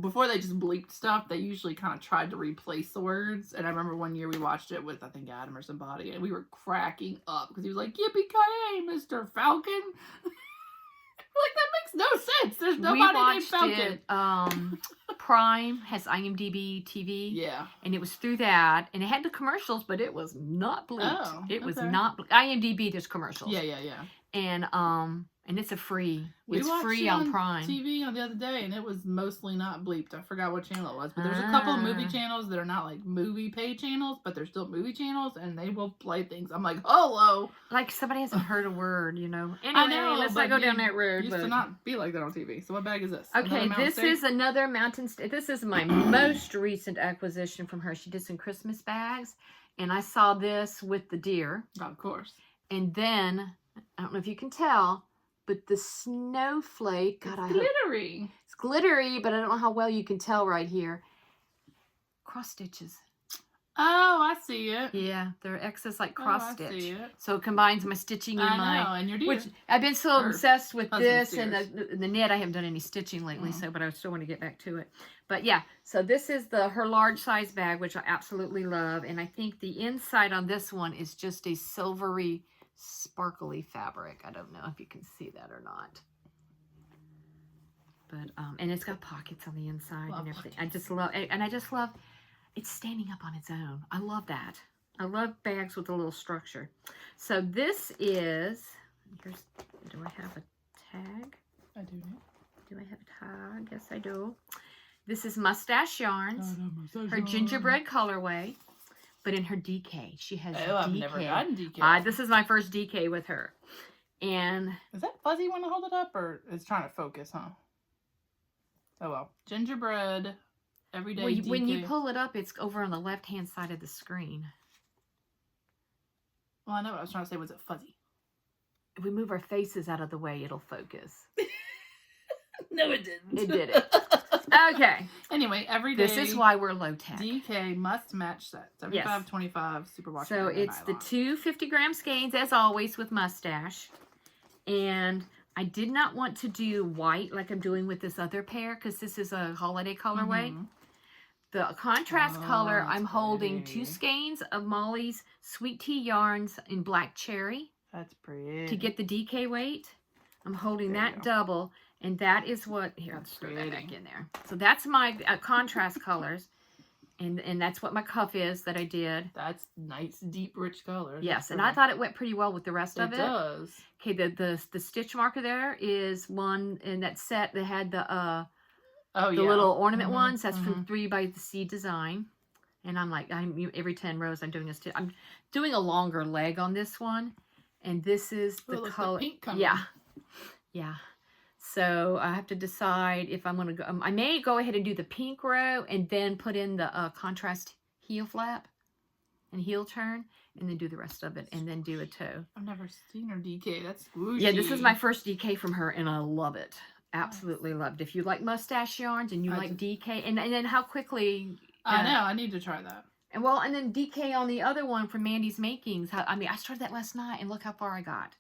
Before they just bleeped stuff, they usually kind of tried to replace the words. And I remember one year we watched it with, I think, Adam or somebody, and we were cracking up because he was like, "Yippee-ki-yay, Mr. Falcon!" Like, that makes no sense. There's nobody named Falcon. Prime has IMDb TV. Yeah. And it was through that, and it had the commercials, but it was not bleeped. Oh, it was okay. not IMDb. There's commercials. Yeah. And it's free. It's free on Prime TV on the other day, and it was mostly not bleeped. I forgot what channel it was, but there's a couple of movie channels that are not like movie pay channels, but they're still movie channels, and they will play things. I'm like, hello. Like somebody hasn't heard a word, Anyway, I know, let's not go down that road. Used to not be like that on TV. So what bag is this? Okay, this is another Mountain State. This is my most recent acquisition from her. She did some Christmas bags, and I saw this with the deer. Oh, of course. And then, I don't know if you can tell, but the snowflake, glittery. It's glittery, but I don't know how well you can tell right here. Cross stitches. Oh, I see it. Yeah, they're excess like Oh, cross I stitch. see it. So it combines my stitching and I know, and your deer. which I've been so Or obsessed with husband's this and the knit. I haven't done any stitching lately, so but I still want to get back to it. But yeah, so this is her large size bag, which I absolutely love, and I think the inside on this one is just a silvery, sparkly fabric. I don't know if you can see that or not. But and it's got pockets on the inside and everything. I just love it, and I just love it's standing up on its own. I love that. I love bags with a little structure. So this is, do I have a tag? I do. Do I have a tag? Yes, I do. This is Mustache Yarns, her Mustache gingerbread colorway, but in her DK. She has DK. I've never gotten DK. This is my first DK with her. And is that fuzzy when I hold it up, or it's trying to focus, huh? Oh well. Gingerbread, everyday DK. When you pull it up, it's over on the left-hand side of the screen. Well, I know what I was trying to say. Was it fuzzy? If we move our faces out of the way, it'll focus. No, it didn't. It did it. Okay. Anyway, everyday. This is why we're low tech. DK must match set. 75, 25, superwash. So it's the 2 50-gram skeins, as always, with Mustache. And I did not want to do white like I'm doing with this other pair because this is a holiday colorway. The contrast color, I'm holding 2 skeins of Molly's Sweet Tea Yarns in Black Cherry. That's pretty. To get the DK weight. I'm holding that double. And that is what, here, let's throw that back in there. So that's my contrast colors. And that's what my cuff is that I did. That's nice, deep, rich colors. Yes, and I thought it went pretty well with the rest of it. It does. Okay, the stitch marker there is one in that set that had the little ornament ones. That's from 3 by the Sea Design. And I'm like, every 10 rows I'm doing a stitch. I'm doing a longer leg on this one. And this is the color. The pink coming. Yeah. Yeah. So I have to decide if I'm going to go. I may go ahead and do the pink row and then put in the contrast heel flap and heel turn and then do the rest of it and then do a toe. I've never seen her DK. That's swooshy. Yeah, this is my first DK from her and I love it. Absolutely loved. If you like Mustache Yarns and you like DK and then how quickly. I know. I need to try that. And well, and then DK on the other one from Mandy's Makings. I started that last night and look how far I got.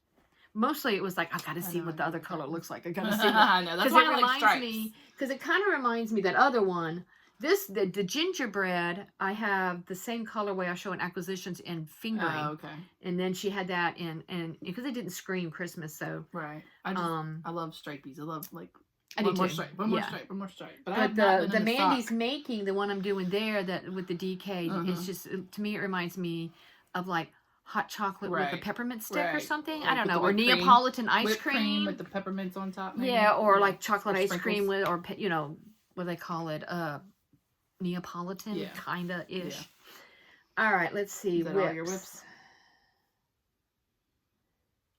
Mostly it was like, I've got to see what the other color looks like. I got to see what. I know. That's why I like stripes. Because it kind of reminds me that other one. The gingerbread, I have the same colorway I show in Acquisitions in Fingering. Oh, okay. And then she had that and because it didn't scream Christmas, so. Right. I love stripies. I love like. I one do more too. stripe, one more stripe, one more stripe. But the Mandy's Making, the one I'm doing there that with the DK, it's just, to me, it reminds me of like hot chocolate with a peppermint stick or something. I don't know. Or Neapolitan ice cream. With the peppermints on top. Maybe. Yeah, or like chocolate ice cream with, or, you know, what do they call it? Neapolitan kind of ish. Yeah. All right, let's see. Is that all your whips?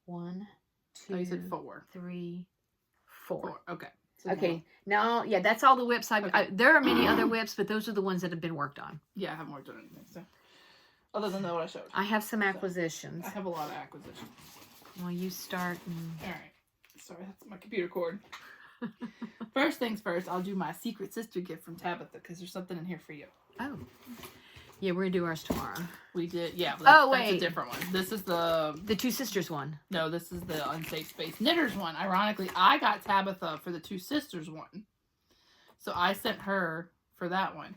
1, 2, you said 4. 3, 4. Okay. Okay, now, that's all the whips there are many other whips, but those are the ones that have been worked on. Yeah, I haven't worked on anything, so. Other than what I showed. I have some acquisitions. I have a lot of acquisitions. Well, you start. All right. Sorry, that's my computer cord. First things first, I'll do my secret sister gift from Tabitha, because there's something in here for you. Oh. Yeah, we're going to do ours tomorrow. We did, yeah. That's a different one. This is the Two Sisters one. No, this is the Unsafe Space Knitters one. Ironically, I got Tabitha for the Two Sisters one. So I sent her for that one.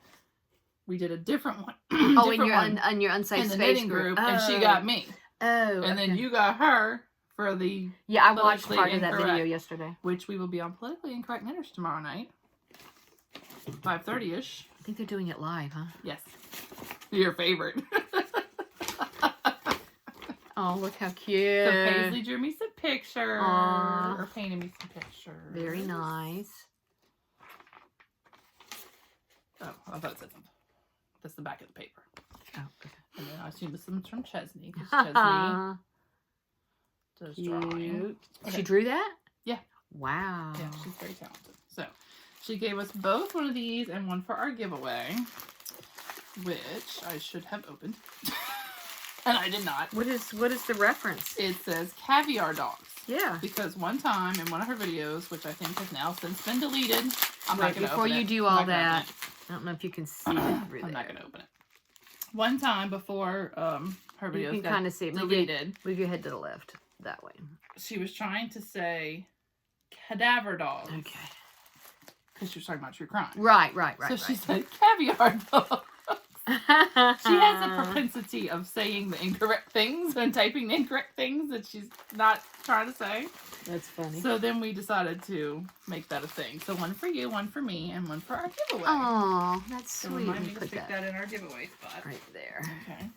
We did a different one. On your Unsafe in the Space knitting group, and she got me. Oh. And then you got her for the I watched part of that video yesterday. Which we will be on Politically Incorrect Knitters tomorrow night. 5:30ish. I think they're doing it live, huh? Yes. Your favorite. Oh, look how cute. So Paisley drew me some pictures. Aww. Or painted me some pictures. Very nice. Oh, I thought it said something. That's the back of the paper. Oh, okay. And then I assume this one's from Chesney. Because Chesney does cute. drawing. Okay. She drew that? Yeah. Wow. Yeah, she's very talented. So, she gave us both one of these and one for our giveaway. Which I should have opened. And I did not. What is the reference? It says Caviar Dogs. Yeah. Because one time in one of her videos, which I think has now since been deleted, I'm not going to open it. Before you do all that, I don't know if you can see it through I'm there. not going to open it. one time before her You videos can got kind of see it. deleted, Move your head to the left. That way. she was trying to say cadaver dogs. Okay. Because she was talking about true crime. Right. So she said caviar dogs. She has a propensity of saying the incorrect things and typing the incorrect things that she's not trying to say. That's funny. So then we decided to make that a thing. So one for you, one for me, and one for our giveaway. Oh, that's So sweet. remind me to Put stick that in our giveaway spot. right there. Okay.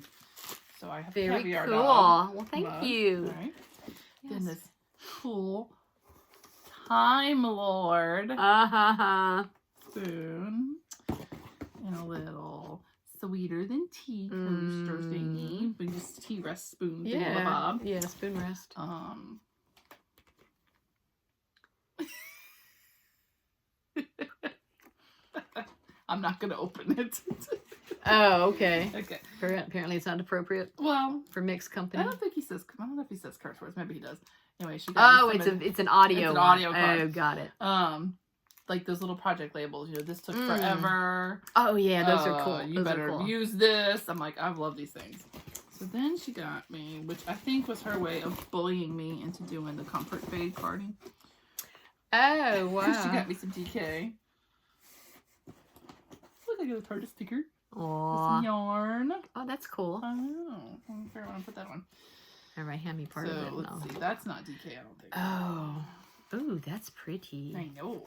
So I have Very caviar cool. dog Well, thank mug. you. All right. Yes. Then this cool Time Lord spoon and a little sweeter than tea coaster thingy. We just tea rest spoon thingy bob. Yeah, spoon rest. I'm not gonna open it. Oh, okay. Okay. Apparently, it's not appropriate Well, for mixed company. I don't know if he says curse words. Maybe he does. Anyway, she got Oh, it's an audio. It's an audio card. Oh, got it. Like those little project labels. You know, this took forever. Oh yeah, those are cool. You Those better are cool. use this. I'm like, I love these things. So then she got me, which I think was her way of bullying me into doing the comfort fade carding. Oh wow. She got me some DK. Look, I got a artist sticker. With some Aww. yarn. Oh, that's cool. I know. I don't care when I put that on. All right, hand me part So of it. let's No. see. That's not DK, I don't think. Oh. Ooh, that's pretty. I know.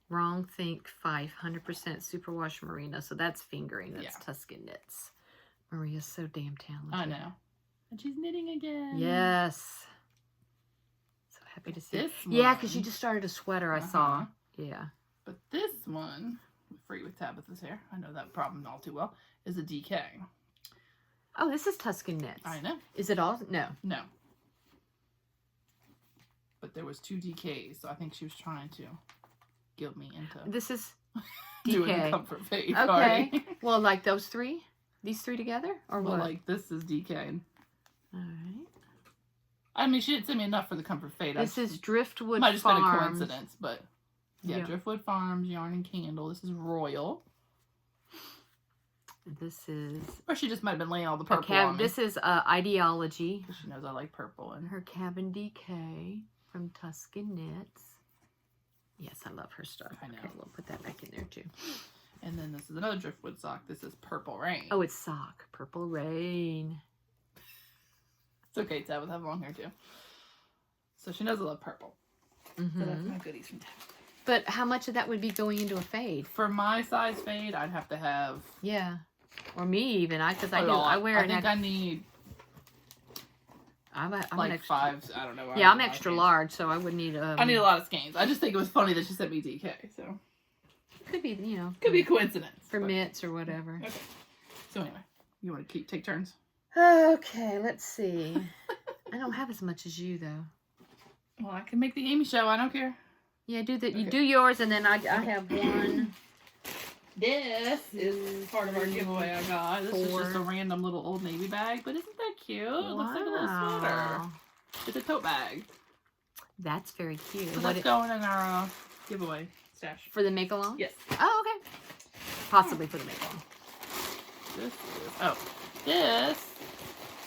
Wrong Think 500% Superwash Marina. So that's fingering. That's Yeah. Tuscan Knits. Maria's so damn talented. I know. And she's knitting again. Yes. So happy to see. This Yeah, because one- you just started a sweater I saw. Yeah. But this one, free with Tabitha's hair, I know that problem all too well, is a DK. Oh, this is Tuscan Knits. I know. Is it all? No. No. But there was 2 DKs, so I think she was trying to guilt me into This is doing the DK. comfort fade Okay. carding. Well, like those three? These three together? Or Well, what? like, this is DK. All right. I mean, she didn't send me enough for the comfort fade. This is Driftwood might have just Farms. been a coincidence, but yeah, Yeah. Driftwood Farms, Yarn and Candle. This is Royal. This is Or she just might have been laying all the purple on me. this is Ideology. She knows I like purple. And Her Cabin DK from Tuscan Knits. Yes, I love her stuff. I know. Okay, we'll put that back in there too. And then this is another Driftwood sock. This is Purple Rain. Oh, it's Sock. Purple Rain. It's okay, Tab, with have long hair too. So she knows I love purple. So that's my goodies from Tab. But how much of that would be going into a fade? For my size fade, I'd have to have Yeah. Or me even. Because I wear I think I need I'm like an extra, 5. I don't know. yeah, I'm extra large, so I would need I need a lot of skeins. I just think it was funny that she sent me DK. So could be, you know. could be a coincidence. For but- mitts or whatever. Okay. So anyway, you want to take turns? Okay, let's see. I don't have as much as you though. Well, I can make the Amy show. I don't care. Yeah, do that. You Okay. do yours, and then I have one. This is part of our giveaway I got. This is just a 4. random little Old Navy bag, but isn't that cute? It looks like a little sweater. Wow. It's a tote bag. That's very cute. So What that's going in our giveaway stash. for the make along? Yes. Oh, okay. Possibly for the make along. This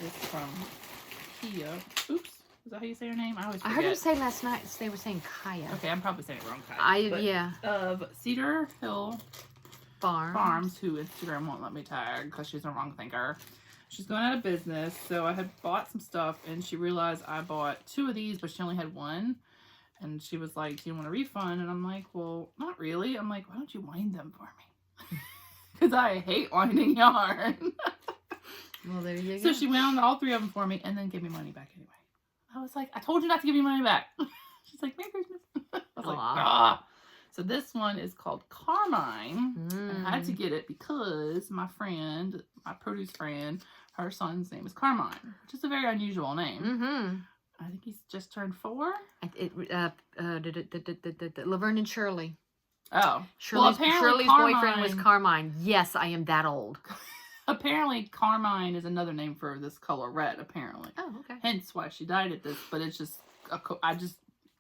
is from Kia. Oops. Is that how you say her name? I always I forget. heard him say last night they were saying Kaya. Okay, I'm probably saying it wrong. Kaya, Yeah. Of Cedar Hill Farm. Farms, who Instagram won't let me tag because she's a wrong thinker. She's going out of business, so I had bought some stuff, and she realized I bought 2 of these, but she only had 1. And she was like, do you want a refund? And I'm like, well, not really. I'm like, why don't you wind them for me? Because I hate winding yarn. Well, there you go. So she wound all 3 of them for me and then gave me money back anyway. I was like, I told you not to give me money back. She's like, Merry Christmas. I was like, Aw. ah. So this one is called Carmine. I had to Mm. get it because my friend, my produce friend, her son's name is Carmine, which is a very unusual name. Mm-hmm. I think he's just turned 4. Laverne and Shirley. Oh. Shirley's apparently boyfriend was Carmine- Carmine. Yes, I am that old. Apparently Carmine is another name for this color red, apparently. Oh, okay. Hence why she dyed it this, but it's just, I just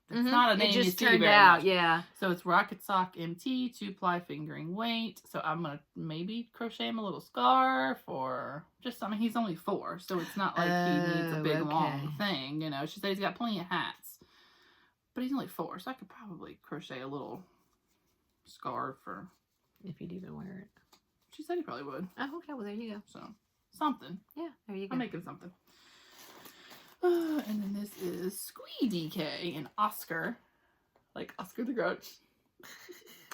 It's not a name It you just see turned very out, much. yeah. So it's Rocket Sock MT, 2-ply fingering weight. So I'm going to maybe crochet him a little scarf or just something. He's only 4, so it's not like he needs a big long thing. You know, she said he's got plenty of hats. But he's only 4, so I could probably crochet a little scarf or... If you'd even wear it. She said he probably would. Oh, okay. Well, there you go. So, something. Yeah, there you go. I'm making something. And then this is Squee DK and Oscar. Like Oscar the Grouch.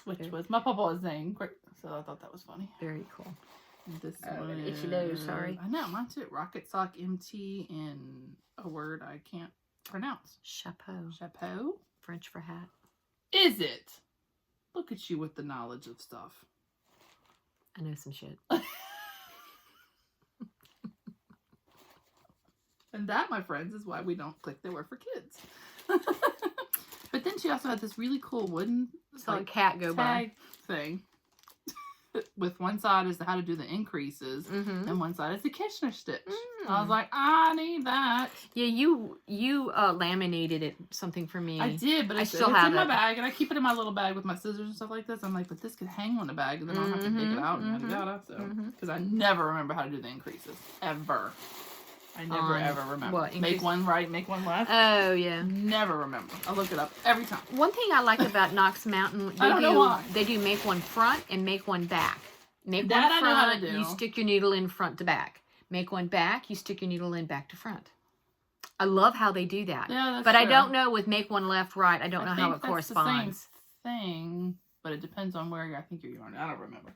Which was my papa's name. So I thought that was funny. Very cool. And this one one itchy nose, sorry. I know, mine too. Rocket Sock MT in a word I can't pronounce. Chapeau. Chapeau? French for hat. Is it? Look at you with the knowledge of stuff. I know some shit. And that, my friends, is why we don't click that we're for kids. But then she also had this really cool wooden Saw a cat go by. tag thing. With one side is how to do the increases, and one side is the Kitchener stitch. I was like, I need that. Yeah, you laminated it something for me. I did, but it's in my bag, and I keep it in my little bag with my scissors and stuff like this. I'm like, but this could hang on the bag, and then I don't have to dig it out and yada yada. So, because I never remember how to do the increases ever. I never ever remember. What, make one right, make one left. Oh yeah. Never remember. I look it up every time. One thing I like about Knox Mountain, I don't know why. They do make one front and make one back. Make that one front, I know how to do. You stick your needle in front to back. Make one back, you stick your needle in back to front. I love how they do that. Yeah, that's but true. I don't know with make one left, right. I don't know how it corresponds. The same thing, but it depends on where I think you're yarn. I don't remember.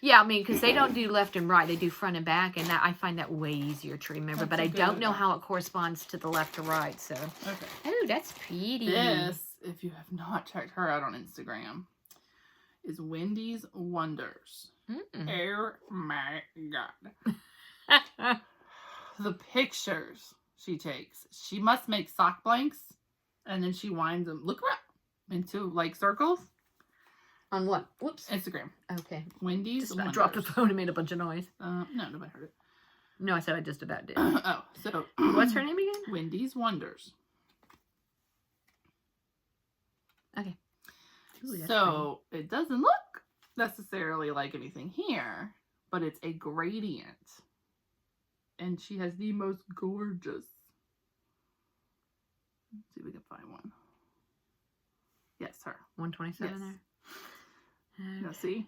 Yeah, I mean, because they don't do left and right. They do front and back, and I find that way easier to remember. But I don't know how it corresponds to the left to right, so. Okay. Oh, that's pretty. This, if you have not checked her out on Instagram, is Wendy's Wonders. Oh my God. The pictures she takes. She must make sock blanks, and then she winds them, look around, into like circles. On what? Whoops. Instagram. Okay. Wendy's Wonders. I dropped the phone and made a bunch of noise. No, nobody heard it. No, I said I just about did. Oh, so. What's her name again? Wendy's Wonders. Okay. Ooh, so, it doesn't look necessarily like anything here, but it's a gradient. And she has the most gorgeous. Let's see if we can find one. Yes, her. 127 yes. there. Okay. No, see?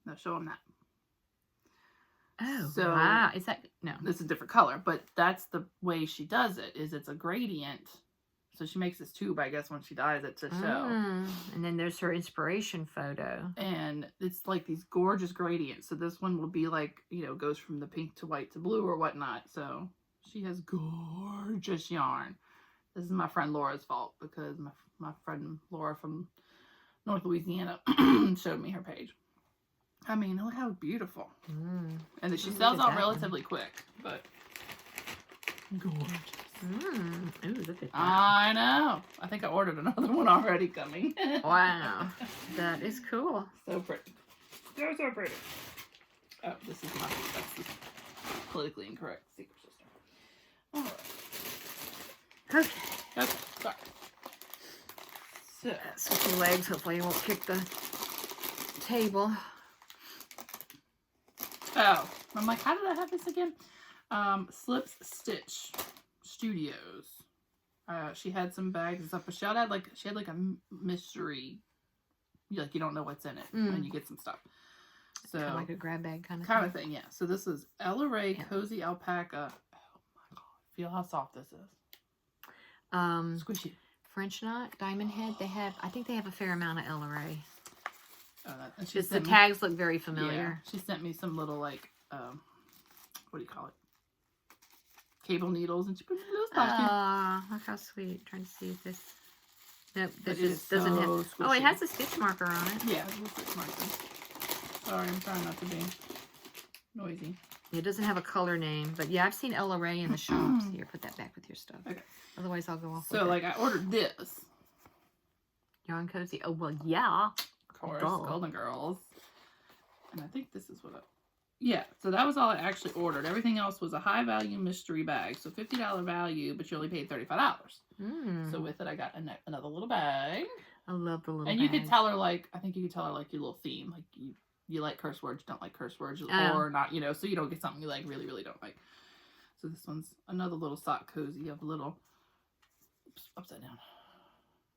No, show them that. Oh, so, wow. Is that... No. This is a different color, but that's the way she does it, is it's a gradient. So she makes this tube, I guess, when she dyes it to show. And then there's her inspiration photo. And it's like these gorgeous gradients. So this one will be like, you know, goes from the pink to white to blue or whatnot. So she has gorgeous yarn. This is my friend Laura's fault because my friend Laura from North Louisiana showed me her page. I mean, look how beautiful. And then she sells out relatively quick, but gorgeous. Ooh, look at that. I know. I think I ordered another one already coming. Wow. That is cool. So pretty. So pretty. Oh, this is that's the politically incorrect secret sister. Alright. Okay. Sorry. So. Switch your legs. Hopefully you won't kick the table. Oh. I'm like, how did I have this again? Slips Stitch Studios. She had some bags and stuff, but she had like a mystery, like you don't know what's in it when you get some stuff. So kind of like a grab bag kind of thing, yeah. So this is Ella Ray Cozy Alpaca. Oh my God! Feel how soft this is. Squishy. French knot, diamond head. I think they have a fair amount of Ella Ray. And just the tags look very familiar. Yeah, she sent me some little like what do you call it? Cable needles, and she put little stocking. Look how sweet. I'm trying to see if this. Nope, this just doesn't have. Squishy. Oh, it has a stitch marker on it. Yeah, it's a stitch marker. Sorry, I'm trying not to be noisy. It doesn't have a color name, but yeah, I've seen Ella Ray in the shops. Here, put that back with your stuff. Okay. Otherwise, I'll go off. So, like, I ordered this. Yarn Cozy. Oh well, yeah. Of course, Golden Girls. And I think this is what Yeah, so that was all I actually ordered. Everything else was a high value mystery bag. So $50 value, but you only paid $35. So with it, I got another little bag. I love the little And bags. you could tell her, like, I think you could tell her, like, your little theme. Like, you like curse words, don't like curse words, or not, you know, so you don't get something you, like, really, really don't like. So this one's another little sock cozy of little, oops, upside down.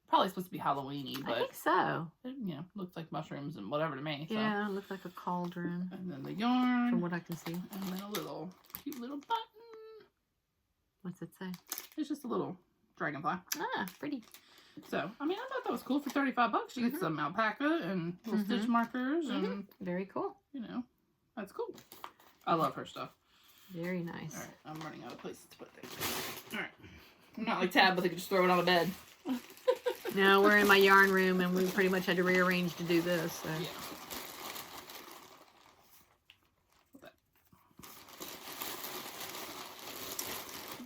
Probably supposed to be Halloween-y, but I think so. It, you know, looks like mushrooms and whatever to me. So. Yeah, it looks like a cauldron. And then the yarn. From what I can see. And then a little cute little button. What's it say? It's just a little dragonfly. Ah, pretty. So, I mean, I thought that was cool for $35. You get some alpaca and little stitch markers and very cool. You know, that's cool. I love her stuff. Very nice. All right, I'm running out of places to put things. All right, I'm not like Tab, but they could just throw it on the bed. No, we're in my yarn room, and we pretty much had to rearrange to do this. So. Yeah.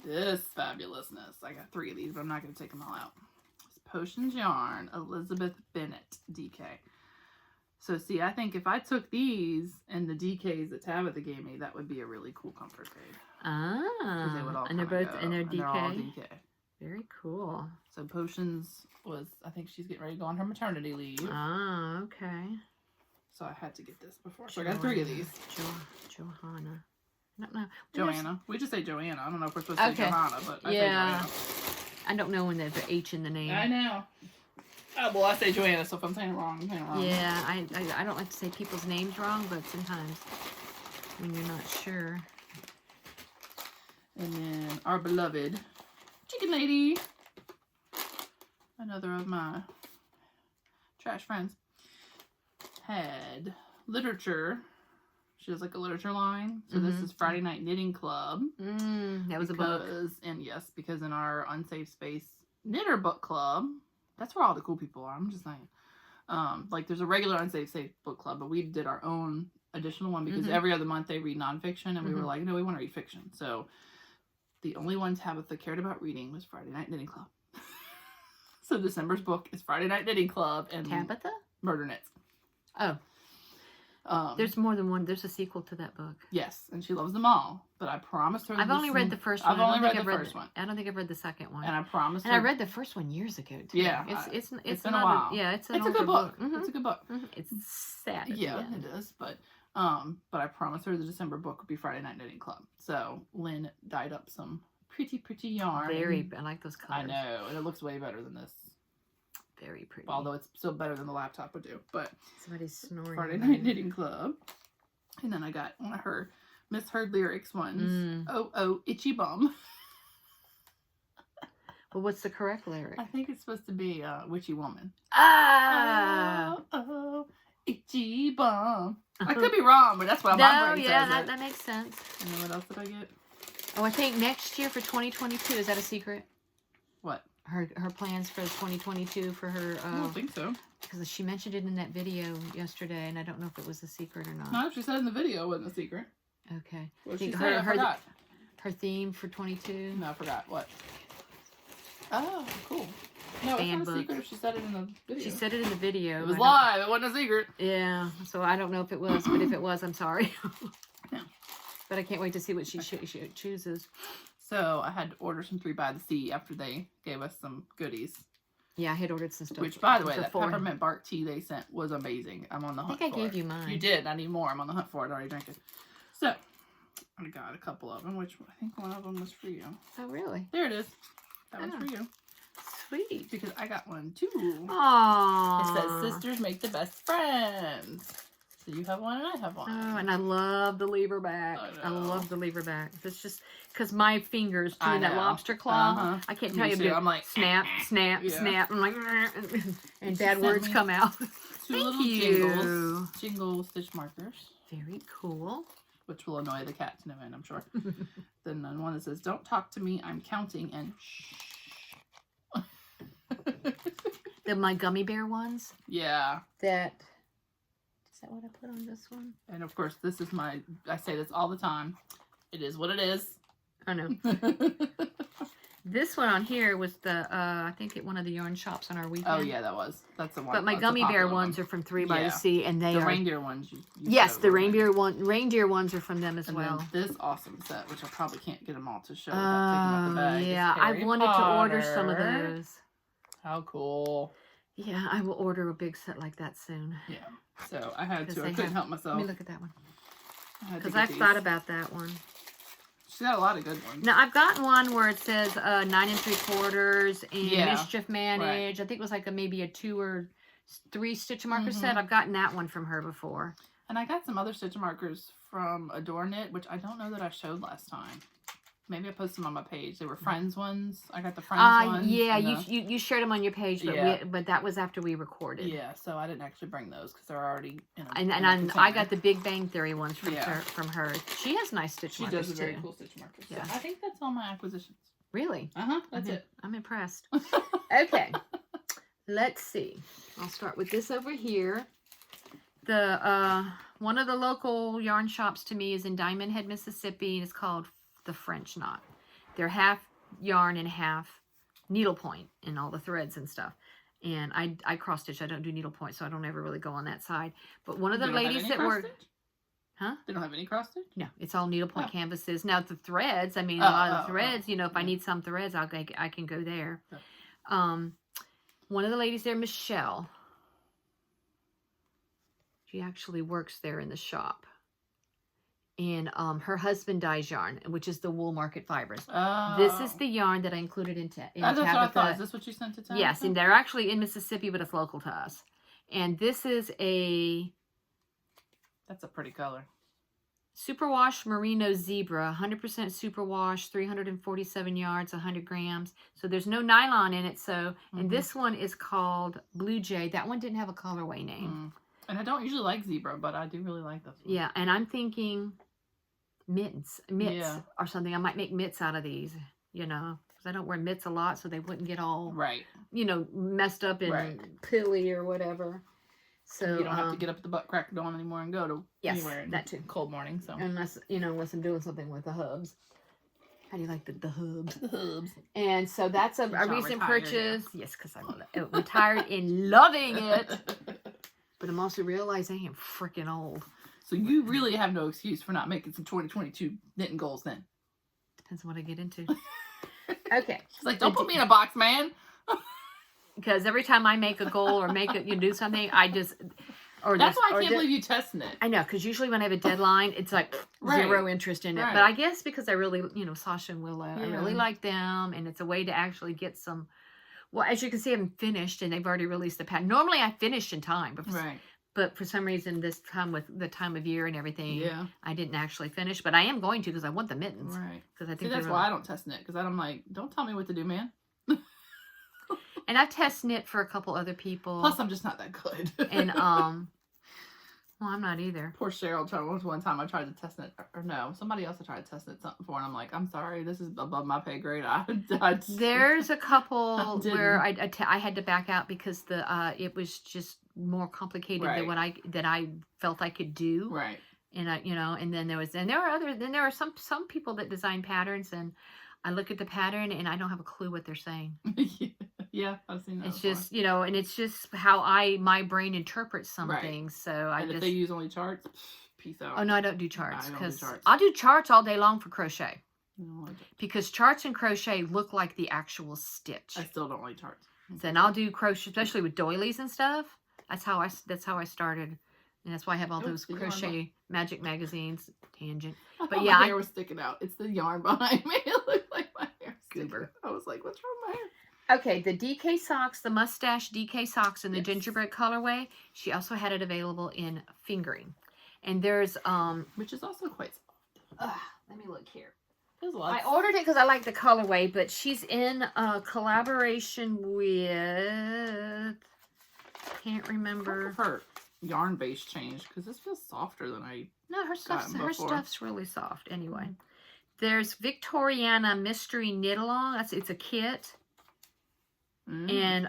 This fabulousness. I got 3 of these, but I'm not going to take them all out. It's Potions Yarn, Elizabeth Bennett DK. So see, I think if I took these and the DKs that Tabitha gave me, that would be a really cool comfort fade. Ah, They would all and they're both and they're DK. They're all DK. Very cool. So Potions was, I think she's getting ready to go on her maternity leave. Ah, okay. So I had to get this before. So I got 3 of these. Johanna. I don't know. Joanna. We just say Joanna. I don't know if we're supposed to say Johanna, but I say Joanna. I don't know when there's an H in the name. I know. Oh, well, I say Joanna, so if I'm saying it wrong, I'm saying it wrong. Yeah, I don't like to say people's names wrong, but sometimes when you're not sure. And then our beloved Chicken Lady. Another of my trash friends. Had literature. She has like a literature line. So this is Friday Night Knitting Club. That was a book. And yes, because in our Unsafe Space Knitter Book Club, that's where all the cool people are. I'm just saying. Like there's a regular Unsafe Space book club, but we did our own additional one because every other month they read nonfiction, and we were like, no, we want to read fiction. So the only one Tabitha cared about reading was Friday Night Knitting Club. So December's book is Friday Night Knitting Club and Tabitha? Murder Knits. Oh. There's more than one. There's a sequel to that book. Yes, and she loves them all. But I promised her. I've only read the first one. I've only read the first one. I don't think I've read the second one. And I promised her. And I read the first one years ago too. Yeah, it's been a while. It's a good book. Mm-hmm. It's a good book. It's sad. Yeah, it is. But I promised her the December book would be Friday Night Knitting Club. So Lynn dyed up some pretty yarn. I like those colors. I know, and it looks way better than this. Very pretty. Although it's still better than the laptop would do. But somebody's snoring. Friday Night Knitting Club. And then I got one of her misheard lyrics ones. Oh, itchy bum. Well, what's the correct lyric? I think it's supposed to be witchy woman. Ah! Oh, itchy bum. I could be wrong, but that's what my brain says. That makes sense. And then what else did I get? Oh, I think next year for 2022, is that a secret? What? Her plans for 2022 for her. I don't think so. Because she mentioned it in that video yesterday, and I don't know if it was a secret or not. No, she said in the video it wasn't a secret. Okay. What did she say? I forgot. Her theme for 22. No, I forgot. What? Oh, cool. No, it's not a secret if she said it in the video. She said it in the video. It was live. It wasn't a secret. Yeah. So I don't know if it was, but if it was, I'm sorry. No. But I can't wait to see what she chooses. So I had to order some 3 by the Sea after they gave us some goodies. Yeah, I had ordered some stuff. Which, by the way, that peppermint bark tea they sent was amazing. I'm on the hunt for it. I think I gave you mine. You did. I need more. I'm on the hunt for it. I already drank it. So, I got a couple of them, which I think one of them was for you. Oh, really? There it is. That one's for you. Sweet. Because I got one, too. Aww. It says, sisters make the best friends. So you have one and I have one. Oh, and I love the lever back. I love the lever back. It's just because my fingers doing that lobster claw. I can't tell you. I'm like snap, snap, snap. I'm like, and bad words come out. Thank you. Jingle stitch markers. Very cool. Which will annoy the cat to no end, I'm sure. Then one that says, "Don't talk to me. I'm counting," and shh. My gummy bear ones. Yeah. Is that what I put on this one? And of course, this is I say this all the time. It is what it is. I know. This one on here was the, I think at one of the yarn shops on our weekend. Oh, yeah, that's the one. But my gummy bear ones are from 3 by the Sea, and they the are... reindeer ones. Yes, the reindeer ones are from them as and well. Then this awesome set, which I probably can't get them all to show without taking out the bag. Yeah, I wanted to order some of those. How cool. Yeah, I will order a big set like that soon. Yeah, so I had to. I couldn't help myself. Let me look at that one. Because I've thought about that one. She's got a lot of good ones. Now, I've gotten one where it says 9 3/4 and Mischief Manage. I think it was like maybe a 2 or 3 stitch marker set. I've gotten that one from her before. And I got some other stitch markers from Adore Knit, which I don't know that I showed last time. Maybe I posted them on my page. They were Friends ones. I got the Friends ones. Yeah, you shared them on your page, but but that was after we recorded. Yeah, so I didn't actually bring those because they're already in a And I got the Big Bang Theory ones from her. She has nice stitch markers. She does a very cool stitch markers. Yeah. So I think that's all my acquisitions. Really? That's it. I'm impressed. Okay. Let's see. I'll start with this over here. The one of the local yarn shops to me is in Diamond Head, Mississippi, and it's called the French Knot. They're half yarn and half needlepoint in all the threads and stuff. And I cross stitch. I don't do needlepoint, so I don't ever really go on that side. But one of the ladies that work, They don't have any cross stitch? No, it's all needlepoint canvases. Now the threads, I mean, a lot of the threads. You know, if I need some threads, I can go there. One of the ladies there, Michelle. She actually works there in the shop. And her husband dyes yarn, which is the Wool Market Fibers. Oh. This is the yarn that I included in That's what I thought. Is this what you sent to Tabitha? Yes, and they're actually in Mississippi, but it's local to us. And this is That's a pretty color. Superwash Merino Zebra, 100% superwash, 347 yards, 100 grams. So there's no nylon in it. So, and this one is called Blue Jay. That one didn't have a colorway name. And I don't usually like zebra, but I do really like this one. Yeah, and I'm thinking mitts or something. I might make mitts out of these, you know, because I don't wear mitts a lot, so they wouldn't get all, you know, messed up and pilly or whatever. So you don't have to get up at the butt crack of dawn anymore and go to anywhere in that too. Cold morning. So unless I'm doing something with the hubs. How do you like the hubs? The hubs. And so that's a recent purchase. Yeah. Yes, because I'm retired and loving it. But I'm also realizing I am freaking old. So you really have no excuse for not making some 2022 knitting goals then. Depends on what I get into. Okay. She's like, don't put me in a box, man. Because every time I make a goal or do something, I just... That's why I can't believe you testing it. I know, because usually when I have a deadline, it's like zero interest in it. But I guess because I really, Sasha and Willow, I really like them. And it's a way to actually get some... Well, as you can see, I'm finished, and they've already released the pattern. Normally, I finish in time. But for some reason, this time with the time of year and everything, I didn't actually finish. But I am going to because I want the mittens. Right. Because I think that's why I don't test knit. Because I'm like, don't tell me what to do, man. And I've test knit for a couple other people. Plus, I'm just not that good. And well, I'm not either. Poor Cheryl tried one time. I tried to test knit, or no, somebody else I tried to test knit something for, and I'm like, I'm sorry, this is above my pay grade. There's a couple where I had to back out because it was just more complicated than what I felt I could do. Right. And and then there are some people that design patterns, and I look at the pattern and I don't have a clue what they're saying. Yeah, I've seen that. It's before. Just, and it's just how my brain interprets some things. So if they use only charts, peace out. Oh no, I don't do charts because I'll do charts all day long for crochet. No, because charts and crochet look like the actual stitch. I still don't like charts. Then I'll do crochet, especially with doilies and stuff. That's how I started, and that's why I have all those crochet magic magazines. Tangent, but yeah, my hair was sticking out. It's the yarn behind me. It looked like my hair. Goober. I was like, what's wrong with my hair? Okay, the DK socks, the mustache DK socks in the gingerbread colorway. She also had it available in fingering, and there's which is also quite soft. Let me look here. I ordered it because I like the colorway, but she's in a collaboration with, can't remember. Her yarn base changed because this feels softer than her stuff's really soft anyway. There's Victoriana Mystery Knit Along. It's a kit. And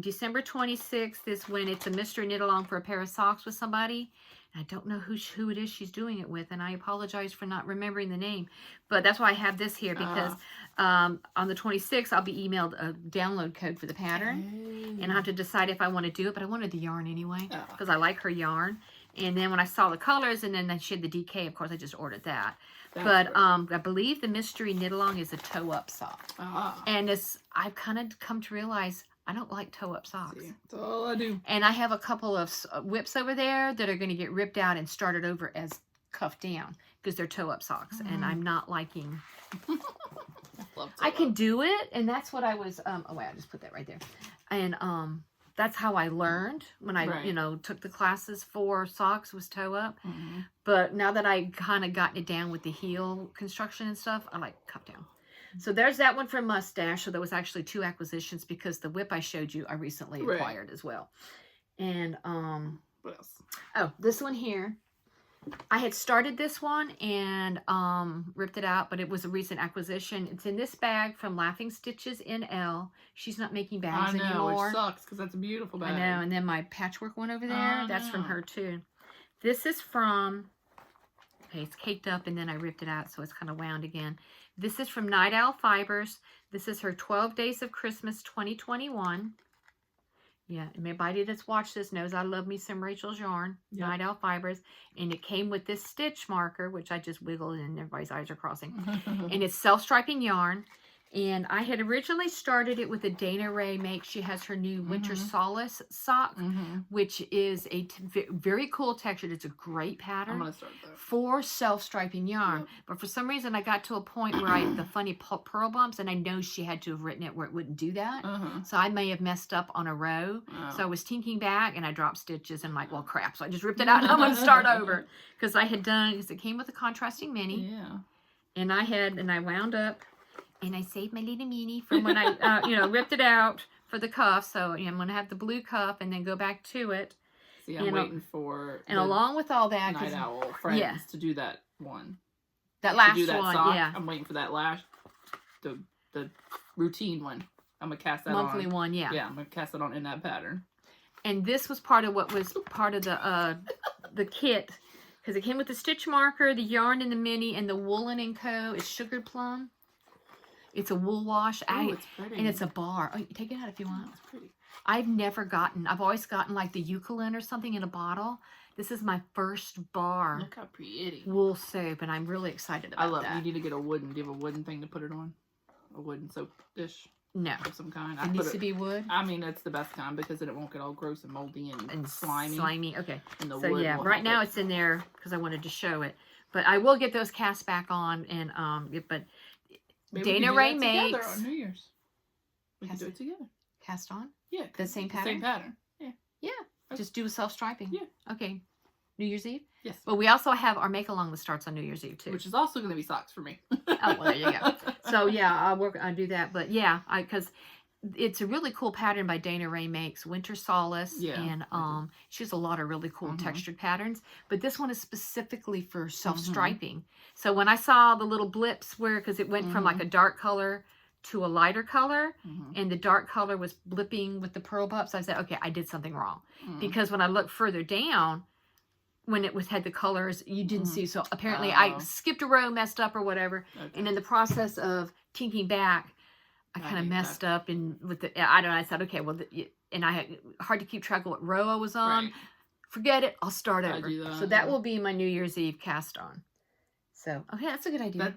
December 26th is when it's a mystery knit along for a pair of socks with somebody. I don't know who it is she's doing it with, and I apologize for not remembering the name. But that's why I have this here, because on the 26th, I'll be emailed a download code for the pattern. And I have to decide if I want to do it, but I wanted the yarn anyway, because I like her yarn. And then when I saw the colors, and then she had the DK, of course, I just ordered that. But I believe the mystery knit-along is a toe-up sock. And I've kind of come to realize I don't like toe-up socks. See, that's all I do. And I have a couple of whips over there that are going to get ripped out and started over as cuffed down because they're toe-up socks. And I'm not liking... I can do it, and that's what I was... oh, wait, I just put that right there. And that's how I learned when I, took the classes for socks, was toe-up. But now that I kind of gotten it down with the heel construction and stuff, I like cuff down. So there's that one for Mustache. So there was actually 2 acquisitions because the whip I showed you I recently acquired as well. And what else? Oh, this one here. I had started this one and ripped it out, but it was a recent acquisition. It's in this bag from Laughing Stitches NL. She's not making bags anymore. Which sucks because that's a beautiful bag. I know. And then my patchwork one over there, that's from her too. This is from, okay, it's caked up and then I ripped it out, so it's kind of wound again. This is from Night Owl Fibers. This is her 12 Days of Christmas 2021. Yeah, anybody that's watched this knows I love me some Rachel's yarn, Night Owl Fibers. And it came with this stitch marker, which I just wiggled and everybody's eyes are crossing. And it's self-striping yarn. And I had originally started it with a Dana Ray make. She has her new Winter Solace sock, which is a very cool texture. It's a great pattern. I'm going to start that. For self-striping yarn. But for some reason, I got to a point where the funny pearl bumps, and I know she had to have written it where it wouldn't do that. So I may have messed up on a row. So I was tinking back, and I dropped stitches, and I'm like, well, crap. So I just ripped it out, and I'm going to start over. Because I had done, because it came with a contrasting mini. Yeah. And I wound up. And I saved my little mini from when I, ripped it out for the cuff. So I'm going to have the blue cuff and then go back to it. See, I'm waiting for... And along with all that... Night Owl friends to do that one. That last one, sock. Yeah. I'm waiting for that last... The routine one. I'm going to cast that Monthly on. one, yeah. Yeah, I'm going to cast it on in that pattern. And this was part of what was part of the kit. Because it came with the stitch marker, the yarn in the mini, and the Woolen & Co. is Sugared Plum. It's a wool wash. It's pretty. And it's a bar. Oh, you take it out if you want. It's pretty. I've always gotten like the Eucalyptus or something in a bottle. This is my first bar. Look how pretty. Wool soap, and I'm really excited about that. You need to get a wooden, do you have a wooden thing to put it on? A wooden soap dish? No. Of some kind. It needs to be wood? I mean, it's the best kind because then it won't get all gross and moldy and slimy. Okay. And the so wood yeah, right now it's in there because I wanted to show it. But I will get those cast back on, and but... Maybe Dana Ray makes together on New Year's. We can do it together. Cast on? Yeah. The same pattern? Same pattern. Yeah. Yeah. Just do self-striping. Yeah. Okay. New Year's Eve? Yes. But we also have our make-along that starts on New Year's Eve, too. Which is also going to be socks for me. Oh, well, there you go. So, yeah, I'll do that. But, yeah, because it's a really cool pattern by Dana Ray Makes, Winter Solace. Yeah. And she has a lot of really cool textured patterns. But this one is specifically for self-striping. So when I saw the little blips where, because it went from like a dark color to a lighter color, and the dark color was blipping with the pearl bumps, I said, okay, I did something wrong. Because when I looked further down, when it had the colors, you didn't see. So apparently I skipped a row, messed up or whatever. Okay. And in the process of tinking back, I kind of messed up. And with the, I don't know, I said, okay, well, and I had hard to keep track of what row I was on. Right. Forget it. I'll start over. So that will be my New Year's Eve cast on. So, okay, that's a good idea.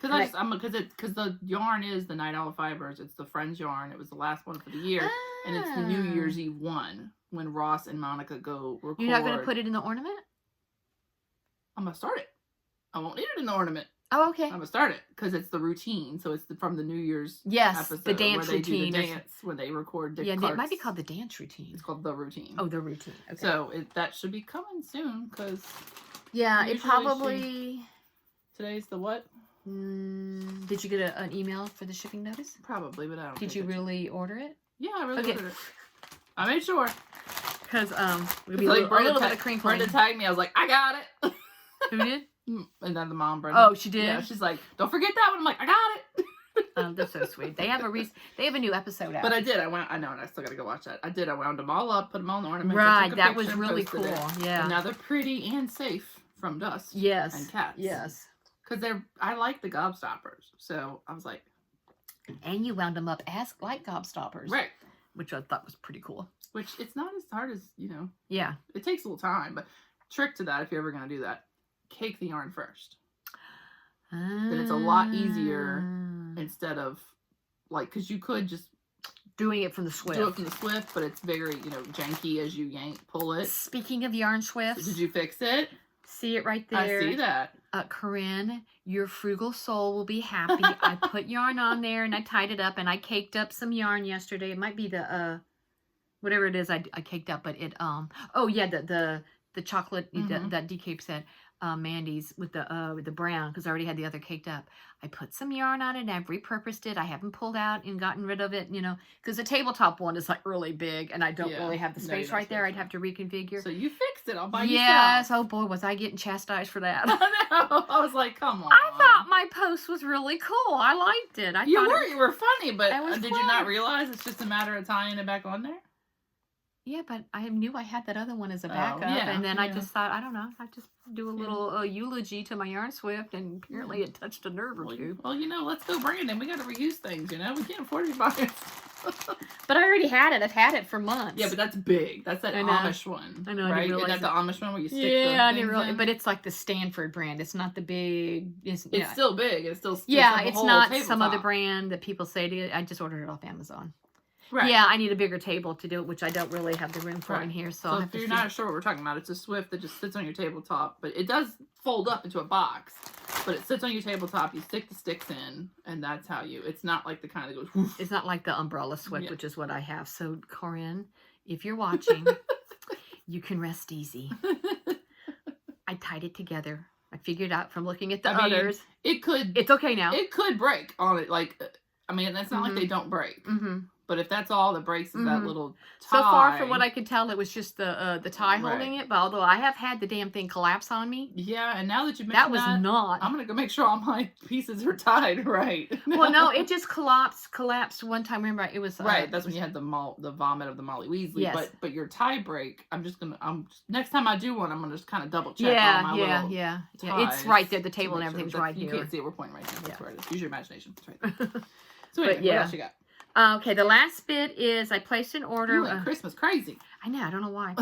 Because the yarn is the Night Owl Fibers. It's the Friends yarn. It was the last one for the year. And it's the New Year's Eve one when Ross and Monica go record. You're not going to put it in the ornament? I'm going to start it. I won't need it in the ornament. Oh, okay. I'm going to start it because it's the routine. So it's from the New Year's episode. The dance where routine. They do the dance when they record It might be called the dance routine. It's called the routine. Oh, the routine. Okay. So that should be coming soon because... Yeah, it probably... Today's the what? Did you get an email for the shipping notice? Probably, but I don't. Did you really order it? Yeah, I really ordered it. I made sure. Because we'll be a little bit of crinkling. Brenda tagged me. I was like, I got it. Who did? And then the mom, Brenda. Oh, she did? Yeah, she's like, don't forget that one. I'm like, I got it. Oh, they're so sweet. They have a new episode out. But I did. I know, and I still got to go watch that. I wound them all up, put them all in ornaments. Right, that was really cool. Yeah. And now they're pretty and safe from dust. Yes. And cats. Yes. Because I like the gobstoppers. So I was like. And you wound them up as like gobstoppers. Right. Which I thought was pretty cool. Which it's not as hard as, Yeah. It takes a little time. But trick to that, if you're ever going to do that, cake the yarn first. Then it's a lot easier instead of, like, because you could just doing it from the Swift. Do it from the Swift, but it's very, janky as you pull it. Speaking of yarn Swifts. Did you fix it? See it right there. I see that. Corinne, your frugal soul will be happy. I put yarn on there and I tied it up and I caked up some yarn yesterday. It might be the, whatever it is I caked up, but it, oh yeah, the chocolate, that decape set. Mandy's with the brown, because I already had the other caked up. I put some yarn on it and I've repurposed it. I haven't pulled out and gotten rid of it, because the tabletop one is like really big and I don't really have the space right there. I'd have to reconfigure. So you fixed it all by yourself. Yes. Oh boy, was I getting chastised for that. I know. I was like, come on. I thought my post was really cool. I liked it. You were funny, but did fun. You not realize it's just a matter of tying it back on there? Yeah, but I knew I had that other one as a backup, and then I just thought, I don't know, I just do a little eulogy to my yarn Swift, and apparently it touched a nerve or two. Well, let's go Brandon. We got to reuse things, we can't afford to be buying. But I already had it. I've had it for months. Yeah, but that's big. That's that Amish one. I know. Right? I didn't realize Isn't that the Amish one where you stick I the didn't realize. in? But it's like the Stanford brand. It's not the big. It's still big. It's still. It's not some other brand that people say to you. I just ordered it off Amazon. Right. Yeah, I need a bigger table to do it, which I don't really have the room for in here. So if you're not sure what we're talking about, it's a Swift that just sits on your tabletop, but it does fold up into a box. But it sits on your tabletop. You stick the sticks in, and that's how you. It's not like the kind that goes. Woof. It's not like the umbrella Swift, which is what I have. So Corinne, if you're watching, you can rest easy. I tied it together. I figured out from looking at the others. It's okay now. It could break on it. Like, that's not like they don't break. Mm-hmm. But if that's all that breaks is that little tie. So far, from what I could tell, it was just the tie holding it. But although I have had the damn thing collapse on me. Yeah, and now that you mentioned that was not. I'm gonna go make sure all my pieces are tied right. Well, no, it just collapsed one time. Remember, it was right. That's when you had the vomit of the Molly Weasley. Yes. But your tie break, next time I do one, I'm gonna just kind of double check. Yeah. It's right there. The table and everything's right here. You can't see it. We're pointing right there. That's where it is. Use your imagination. That's right there. So anyway, what else you got? Okay, the last bit is I placed an order. You went Christmas crazy. I know, I don't know why.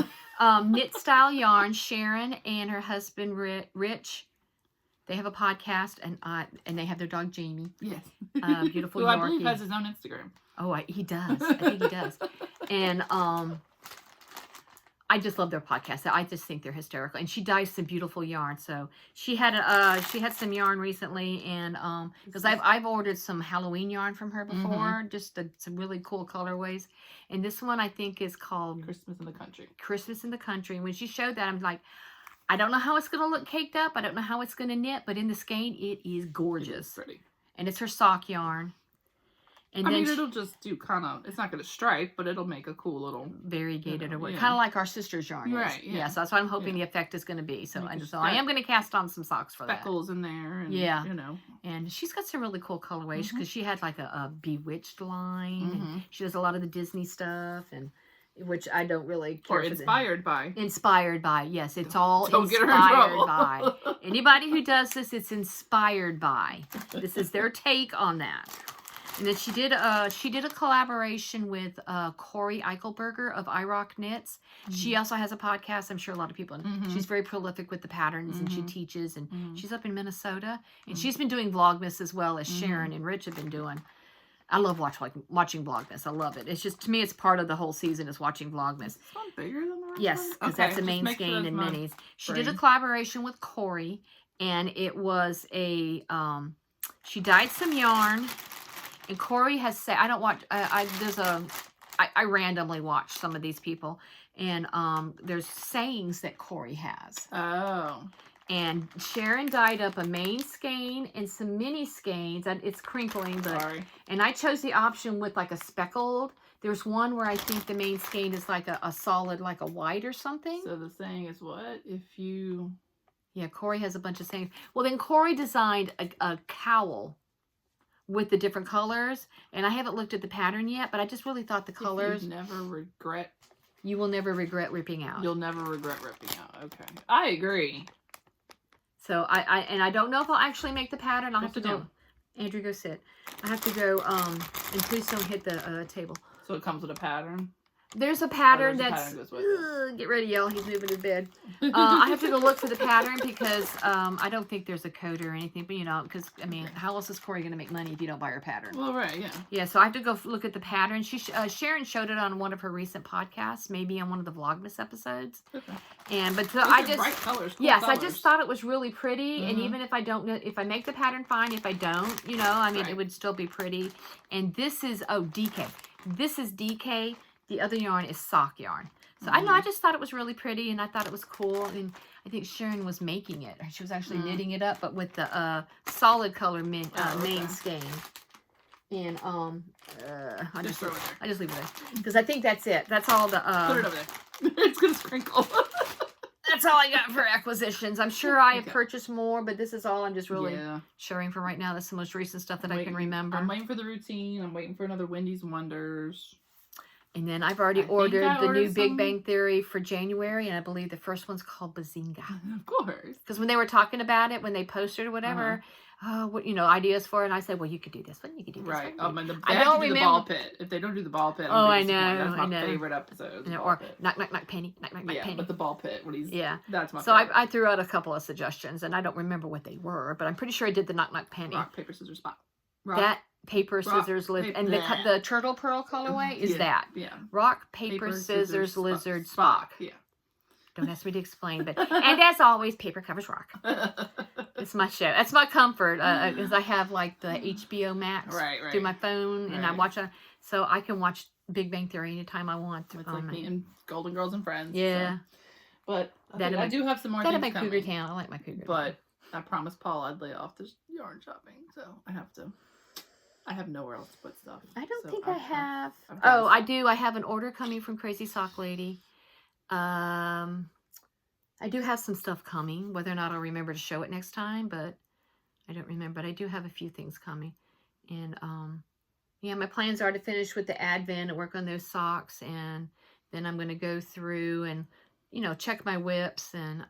Knit Style Yarn. Sharon and her husband Rich, they have a podcast, and they have their dog Jamie. Yes, beautiful. Who Yorkie. I believe has his own Instagram. Oh, he does. I think he does. And I just love their podcast. I just think they're hysterical. And she dyes some beautiful yarn. So she had some yarn recently, and because I've ordered some Halloween yarn from her before, just some really cool colorways. And this one I think is called Christmas in the Country. Christmas in the Country. And when she showed that, I'm like, I don't know how it's gonna look caked up. I don't know how it's gonna knit, but in the skein, it is gorgeous. It is pretty. And it's her sock yarn. And it'll just do it's not going to stripe, but it'll make a cool little variegated or what, kind of like our sister's yarn. Right. Yeah. So that's what I'm hoping the effect is going to be. So I am going to cast on some socks for that. Speckles in there. And, And she's got some really cool colorways because she had like a Bewitched line. And she does a lot of the Disney stuff, and which I don't really care or inspired by. Inspired by, yes. It's all don't inspired by. Anybody who does this, it's inspired by. This is their take on that. And then she did a collaboration with Corey Eichelberger of iRock Knits. She also has a podcast. I'm sure a lot of people know. She's very prolific with the patterns, and she teaches, and she's up in Minnesota. And she's been doing Vlogmas as well as Sharon and Rich have been doing. I love watching Vlogmas. I love it. It's just, to me, it's part of the whole season is watching Vlogmas. Is this one bigger than the rest? Yes, because that's the main skein and minis. She did a collaboration with Corey, and it was she dyed some yarn. And Corey has said, I don't watch, I randomly watch some of these people. And there's sayings that Corey has. Oh. And Sharon dyed up a main skein and some mini skeins. And it's crinkling, but. Sorry. And I chose the option with like a speckled. There's one where I think the main skein is like a solid, like a white or something. So the saying is what? If you. Yeah, Corey has a bunch of sayings. Well, then Corey designed a cowl with the different colors. And I haven't looked at the pattern yet, but I just really thought the colors. You will never regret ripping out. You'll never regret ripping out. Okay. I agree. So I don't know if I'll actually make the pattern. I'll have to go. Andrew, go sit. I have to go, and please don't hit the table. So it comes with a pattern? There's a pattern get ready, y'all. He's moving his bed. I have to go look for the pattern because I don't think there's a code or anything. But, you know, because, I mean, how else is Corey going to make money if you don't buy her pattern? Well, right, yeah. Yeah, so I have to go look at the pattern. Sharon showed it on one of her recent podcasts, maybe on one of the Vlogmas episodes. Okay. I just... bright colors, cool colors. I just thought it was really pretty. And even if I don't know, if I make the pattern, fine. If I don't, you know, I mean, it would still be pretty. And this is, DK. This is DK. The other yarn is sock yarn. So I know, I just thought it was really pretty and I thought it was cool. And I think Sharon was making it. She was actually knitting it up, but with the solid color main skein. And I just leave it there. Because I think that's it. That's all the put it over there. It's gonna sprinkle. That's all I got for acquisitions. I'm sure I have purchased more, but this is all I'm just really sharing for right now. That's the most recent stuff that I can remember. I'm waiting for the routine. I'm waiting for another Wendy's Wonders. And then I've already ordered the new Big Bang Theory for January, and I believe the first one's called Bazinga. Of course. Because when they were talking about it, when they posted or whatever, what, you know, ideas for it, and I said, well, you could do this one, you could do this one. And I don't remember the ball pit. If they don't do the ball pit, I know. That's my favorite episode. Or knock, knock, knock, penny, knock, knock, knock, penny. But the ball pit, when he's that's my so favorite. I threw out a couple of suggestions, and I don't remember what they were, but I'm pretty sure I did the knock, knock, penny. Rock, paper, scissors, spot. Paper, scissors, lizard, and the turtle pearl colorway is that. Yeah. Rock, paper, scissors, lizard, Spock. Yeah. Don't ask me to explain, but and as always, paper covers rock. It's my show. That's my comfort because I have like the HBO Max through my phone, and I watch it, so I can watch Big Bang Theory anytime I want. It's like me and Golden Girls and Friends. Yeah. So. But I do have some more things coming. Cougar Town. I like my Cougar. But I promised Paul I'd lay off this yarn shopping, so I have to. I have nowhere else to put stuff. I don't think I have. I do. I have an order coming from Crazy Sock Lady. I do have some stuff coming. Whether or not I'll remember to show it next time, but I don't remember. But I do have a few things coming. And, yeah, my plans are to finish with the Advent and work on those socks. And then I'm going to go through and, you know, check my whips and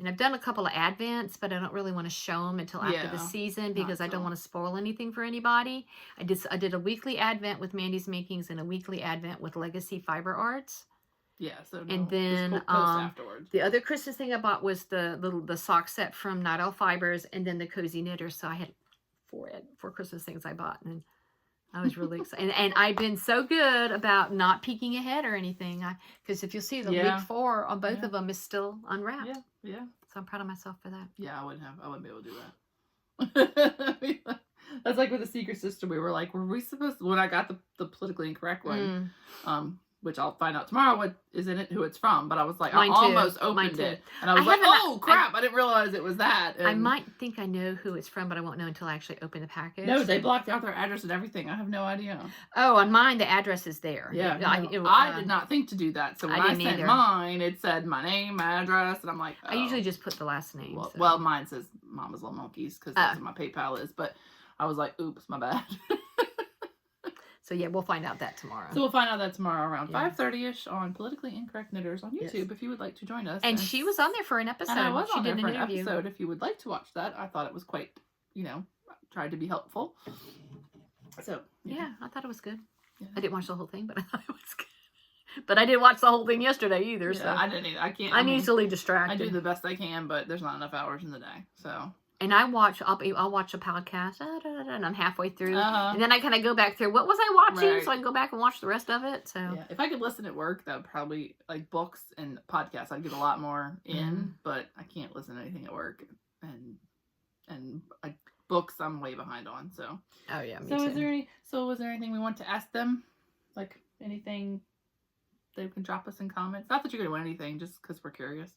I've done a couple of Advents, but I don't really want to show them until after the season because I don't want to spoil anything for anybody. I did a weekly Advent with Mandy's Makings and a weekly Advent with Legacy Fiber Arts. Yeah, so and then afterwards. The other Christmas thing I bought was the sock set from Night Owl Fibers and then the Cozy Knitters. So I had four Christmas things I bought, and I was really excited. And I've been so good about not peeking ahead or anything. Because if you'll see, the week 4 on both of them is still unwrapped. Yeah. So I'm proud of myself for that. Yeah, I wouldn't be able to do that. That's like with the Secret Sister. We were like, were we supposed to, when I got the politically incorrect one, which I'll find out tomorrow what is in it, who it's from. But I was like, I almost opened it. And I was like, oh, crap, I didn't realize it was that. And I might think I know who it's from, but I won't know until I actually open the package. No, they blocked out their address and everything. I have no idea. Oh, on mine, the address is there. Yeah. I did not think to do that. So when I sent mine, it said my name, my address, and I'm like, oh. I usually just put the last name. Well, mine says Mama's Little Monkeys because that's what my PayPal is. But I was like, oops, my bad. So, yeah, we'll find out that tomorrow. So, we'll find out that tomorrow around 5:30ish on Politically Incorrect Knitters on YouTube if you would like to join us. And she was on there for an episode. And I was on there for an episode. If you would like to watch that, I thought it was quite, tried to be helpful. So, yeah, I thought it was good. Yeah. I didn't watch the whole thing, but I thought it was good. But I didn't watch the whole thing yesterday either. Yeah, so I didn't either. I can't. I'm easily distracted. I do the best I can, but there's not enough hours in the day. So. And I'll watch a podcast, and I'm halfway through. And then I kind of go back through, what was I watching? So I can go back and watch the rest of it. So yeah. If I could listen at work, that would probably, like books and podcasts, I'd get a lot more in. But I can't listen to anything at work. And books, I'm way behind on. So. Oh, yeah, me too. Was there anything we want to ask them? Like, anything they can drop us in comments? Not that you're going to win anything, just because we're curious.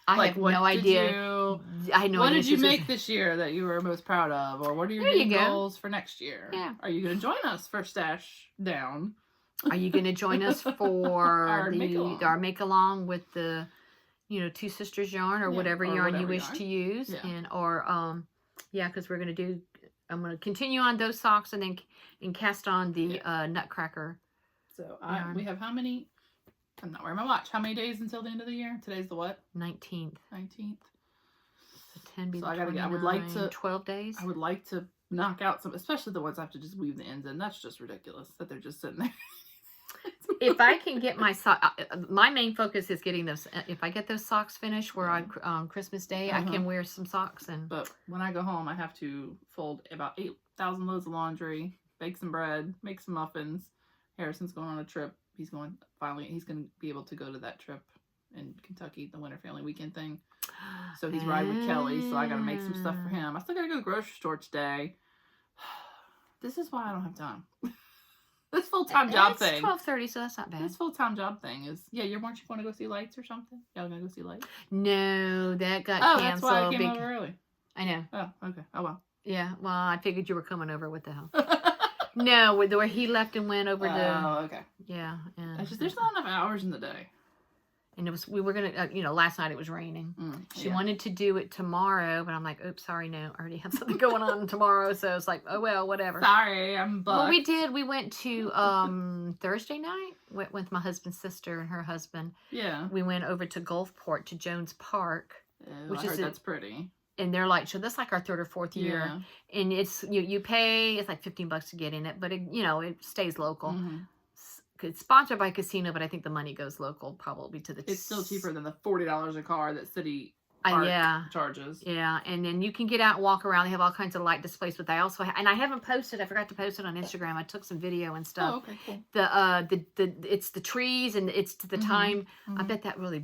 I have no idea. What did you make this year that you were most proud of? Or what are your goals for next year? Yeah. Are you going to join us for Stash Down? Are you going to join us for our make-along with the, Two Sisters yarn or whatever yarn you wish to use? Yeah. Because we're going to do I'm gonna continue on those socks and then cast on the Nutcracker. So we have how many? I'm not wearing my watch. How many days until the end of the year? Today's the what? 19th. 19th. So 10 be So the I gotta 29, get. I would like to 12 days. I would like to knock out some, especially the ones I have to just weave the ends in. That's just ridiculous that they're just sitting there. If I can get my my main focus is getting those. If I get those socks finished, where on Christmas Day, I can wear some socks. But when I go home, I have to fold about 8,000 loads of laundry, bake some bread, make some muffins. Harrison's going on a trip. He's going to be able to go to that trip in Kentucky, the Winter Family Weekend thing. So he's riding with Kelly. So I got to make some stuff for him. I still got to go to the grocery store today. This is why I don't have time. This full-time job thing. It's 12:30, so that's not bad. This full-time job thing is, weren't you going to go see lights or something? Y'all going to go see lights? No, that got canceled. That's why I came over early. I know. Oh, okay. Oh, well. Yeah, well, I figured you were coming over. What the hell? No, where he left and went over to. Oh, okay. Yeah. And there's not enough hours in the day. And we were going to, last night it was raining. She wanted to do it tomorrow, but I'm like, oops, sorry, no. I already have something going on tomorrow. So it's like, oh, well, whatever. Sorry, I'm booked. Well, we did. We went to Thursday night with my husband's sister and her husband. Yeah. We went over to Gulfport to Jones Park. Which I heard that's pretty. And they're like, so that's like our third or fourth year. Yeah. And it's, you pay, it's like $15 to get in it, but it stays local. Mm-hmm. It's sponsored by Casino, but I think the money goes local probably to the... It's still cheaper than the $40 a car that City Park charges. Yeah, and then you can get out and walk around. They have all kinds of light displays, but they also... and I haven't posted. I forgot to post it on Instagram. I took some video and stuff. Oh, okay, cool. It's the trees and it's to the time. Mm-hmm. I bet that really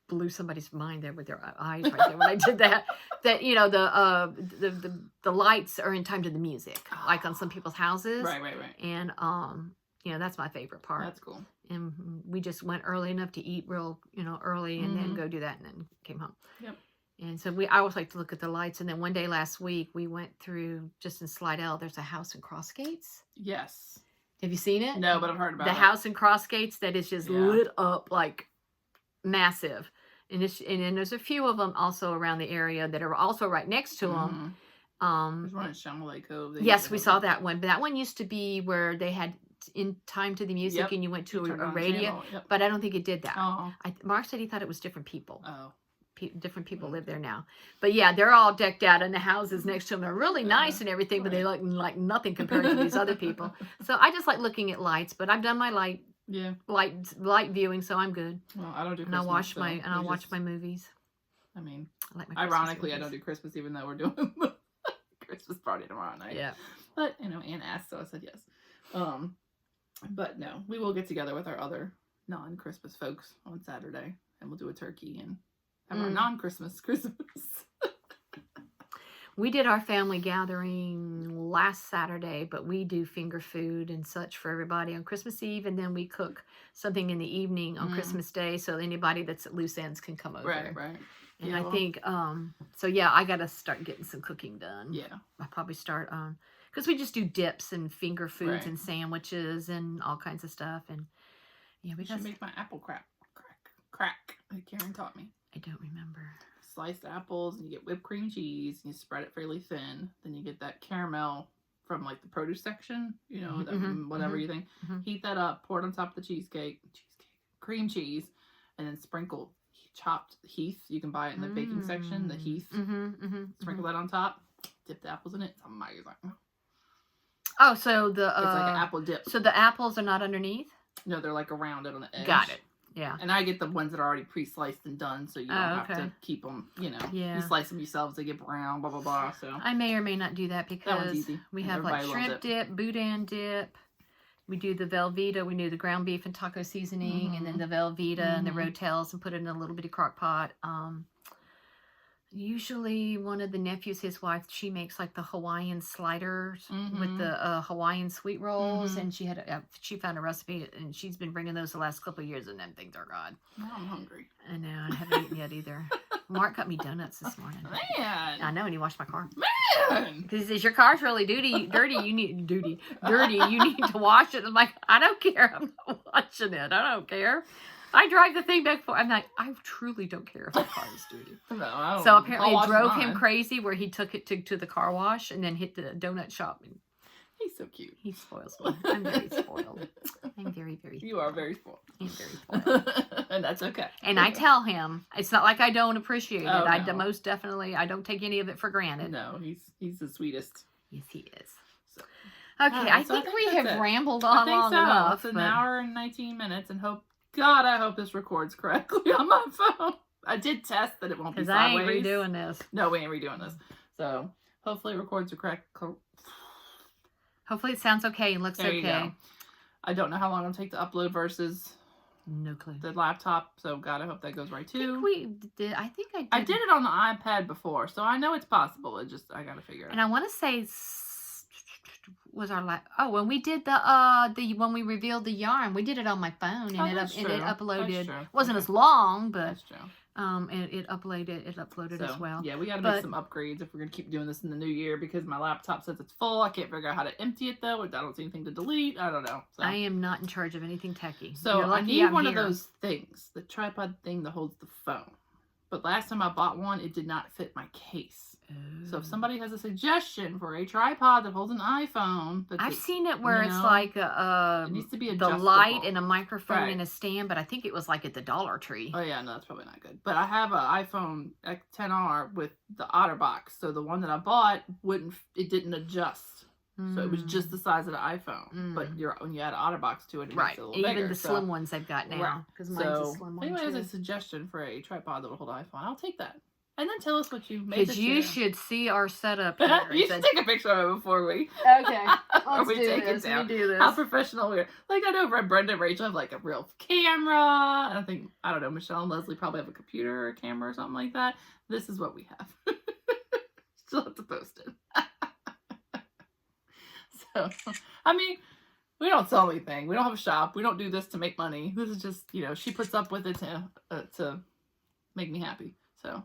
blew somebody's mind there with their eyes right there when I did that. That the lights are in time to the music, like on some people's houses. Right. And that's my favorite part. That's cool. And we just went early enough to eat real, early and then go do that and then came home. Yep. And so I always like to look at the lights. And then one day last week, we went through, just in Slidell, there's a house in Crossgates. Yes. Have you seen it? No, but I've heard about it. The house in Crossgates that is just lit up like massive. And then there's a few of them also around the area that are also right next to them. There's one in Chamalay Cove. Yes, we saw that one. But that one used to be where they had in time to the music and you went to a radio. But I don't think it did that. Oh. Mark said he thought it was different people. Oh. Different people live there now. But yeah, they're all decked out and the houses next to them are really nice and everything, but they look like nothing compared to these other people. So I just like looking at lights, but I've done my light viewing, so I'm good. Well, I don't do Christmas. And I'll watch my movies. I mean, I like my ironically, I don't do Christmas even though we're doing the Christmas party tomorrow night. Yeah. But, Anne asked, so I said yes. But no, we will get together with our other non-Christmas folks on Saturday and we'll do a turkey and have our non-Christmas Christmas. We did our family gathering last Saturday, but we do finger food and such for everybody on Christmas Eve, and then we cook something in the evening on Christmas Day so anybody that's at loose ends can come over. Right. And I think, I got to start getting some cooking done. Yeah. I'll probably start because we just do dips and finger foods and sandwiches and all kinds of stuff. And we should make my apple crack like Karen taught me. I don't remember. Sliced apples and you get whipped cream cheese and you spread it fairly thin. Then you get that caramel from like the produce section, whatever you think. Mm-hmm. Heat that up, pour it on top of the cheesecake, cream cheese, and then sprinkle chopped heath. You can buy it in the baking section, the heath. Sprinkle that on top. Dip the apples in it. It's amazing. Oh, so it's like an apple dip. So the apples are not underneath? No, they're like around it on the edge. Got it. Yeah. And I get the ones that are already pre-sliced and done, so you don't have to keep them, You slice them yourselves, they get brown, blah, blah, blah. So I may or may not do that because that one's easy. We have like shrimp dip, boudin dip. We do the Velveeta. We do the ground beef and taco seasoning, and then the Velveeta and the Rotels, and put it in a little bitty crock pot. Usually one of the nephews, his wife, she makes like the Hawaiian sliders with the Hawaiian sweet rolls, and she found a recipe, and she's been bringing those the last couple of years, and them things are God. Now I'm hungry. I know, I haven't eaten yet either. Mark got me donuts this morning. Man! I know, and he washed my car. Man! Because he says, your car's really dirty, you need to wash it. I'm like, I don't care, I'm not washing it, I don't care. I drive the thing back for. I'm like, I truly don't care if the car is dirty. No, I don't So know. apparently I'll it wash drove him mine. crazy where he took it to the car wash and then hit the donut shop. And He's so cute. he spoils me. I'm very spoiled. I'm very, very spoiled. You are very spoiled. I'm very spoiled. And that's okay. And I tell him, it's not like I don't appreciate it. Oh, I no. most definitely, I don't take any of it for granted. No, he's the sweetest. Yes, he is. So. Okay, Alright, I so think we that's have it. rambled I on think long so. enough. It's an but hour and 19 minutes, and I hope this records correctly on my phone. I did test that it won't be Because I sideways. ain't redoing this. No, we ain't redoing this. So hopefully it records correct. Hopefully it sounds okay and looks There you okay. go. I don't know how long it'll take to upload versus No clue. the laptop, so God, I hope that goes right I think too. we did. I think I did. I did it on the iPad before, so I know it's possible. It just I gotta figure it And out. I want to say was our last. Oh, when we did the when we revealed the yarn, we did it on my phone and That's it true. uploaded. That's true. Wasn't Okay. as long, but That's true. and it uploaded So, as well. yeah, we gotta But- make some upgrades if we're gonna keep doing this in the new year because my laptop says it's full. I can't figure out how to empty it though. I don't see anything to delete. I don't know. So, I am not in charge of anything techie. so You're I lucky need I'm one here. of those things, the tripod thing that holds the phone. But last time I bought one, it did not fit my case. So if somebody has a suggestion for a tripod that holds an iPhone, I've seen it where you it's know, like it needs to be the adjustable. light and a microphone Right. and a stand, but I think it was like at the Dollar Tree. Oh yeah, no, that's probably not good. But I have an iPhone X10R with the OtterBox, so the one that I bought it didn't adjust, so it was just the size of the iPhone. But when you add an OtterBox to it, it makes right. it a little Even bigger. the slim ones they've got Right. now, because mine's So a slim if one anyone has too. a suggestion for a tripod that will hold an iPhone, I'll take that. And then tell us what you made. Because you should see our setup here. You It's should a- take a picture of it before we. Okay, Or let's we do take it this. We down. do How this. professional we are. Like, I know Brenda and Rachel have like a real camera. And I think, I don't know, Michelle and Leslie probably have a computer or a camera or something like that. This is what we have. Still have to post it. So, I mean, we don't sell anything. We don't have a shop. We don't do this to make money. This is just, she puts up with it to make me happy. So.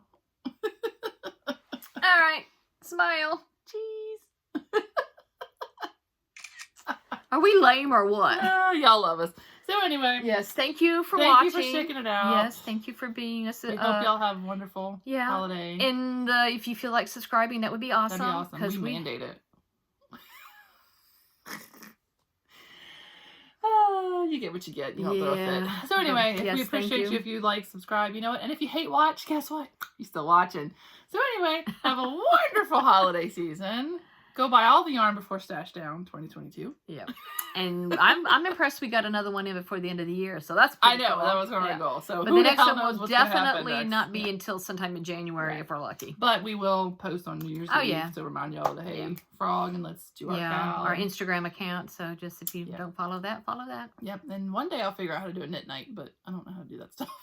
All right, smile. Cheese. Are we lame or what? Y'all love us. So anyway. Yes, thank you for Thank watching. you for checking it out. Yes, thank you for being us. We hope y'all have a wonderful holiday. And if you feel like subscribing, that would be awesome. That'd be awesome. Because We mandate it. You get what you get. You don't throw a fit. So anyway, Yes, we thank appreciate you if you like, subscribe, and if you hate watch, guess what? You're still watching. So anyway, have a wonderful holiday season. Go buy all the yarn before Stash Down 2022. Yeah. And I'm impressed we got another one in before the end of the year. So that's I pretty know, cool. that was our Yeah. goal. So But who the next hell one knows will what's gonna happen definitely next. not be Yeah. until sometime in January Right. if we're lucky. But we will post on New Year's Oh, Eve yeah. to remind y'all to, hey, Yeah. frog, and let's do our cow. Our Instagram account. So just if you Yeah. don't follow that, follow that. Yep, and one day I'll figure out how to do a knit night, but I don't know how to do that stuff.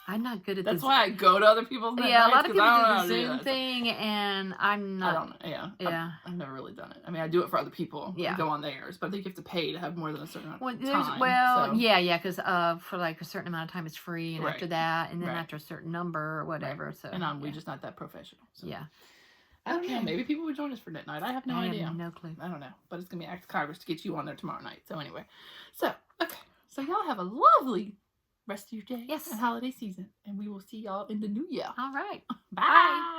I'm not good at That's this. why I go to other people's knit Yeah, a nights, lot of 'cause people I don't know do how the to do Zoom that. thing, and I'm I not. don't know. Yeah. Yeah. I've never really done it. I mean, I do it for other people. Yeah. I go on theirs, but I think you have to pay to have more than a certain amount Well, of time. so. yeah, because for like a certain amount of time it's free, and Right. after that, and then Right. after a certain number or whatever. So And we're yeah. just not that professional. So. Yeah. I don't know. Okay. Maybe people would join us for knit night. I have no I idea. have no clue. I don't know. But it's going to be Act of Congress to get you on there tomorrow night. So anyway. So, okay. So y'all have a lovely rest of your day. Yes. And holiday season. And we will see y'all in the new year. All right. Bye.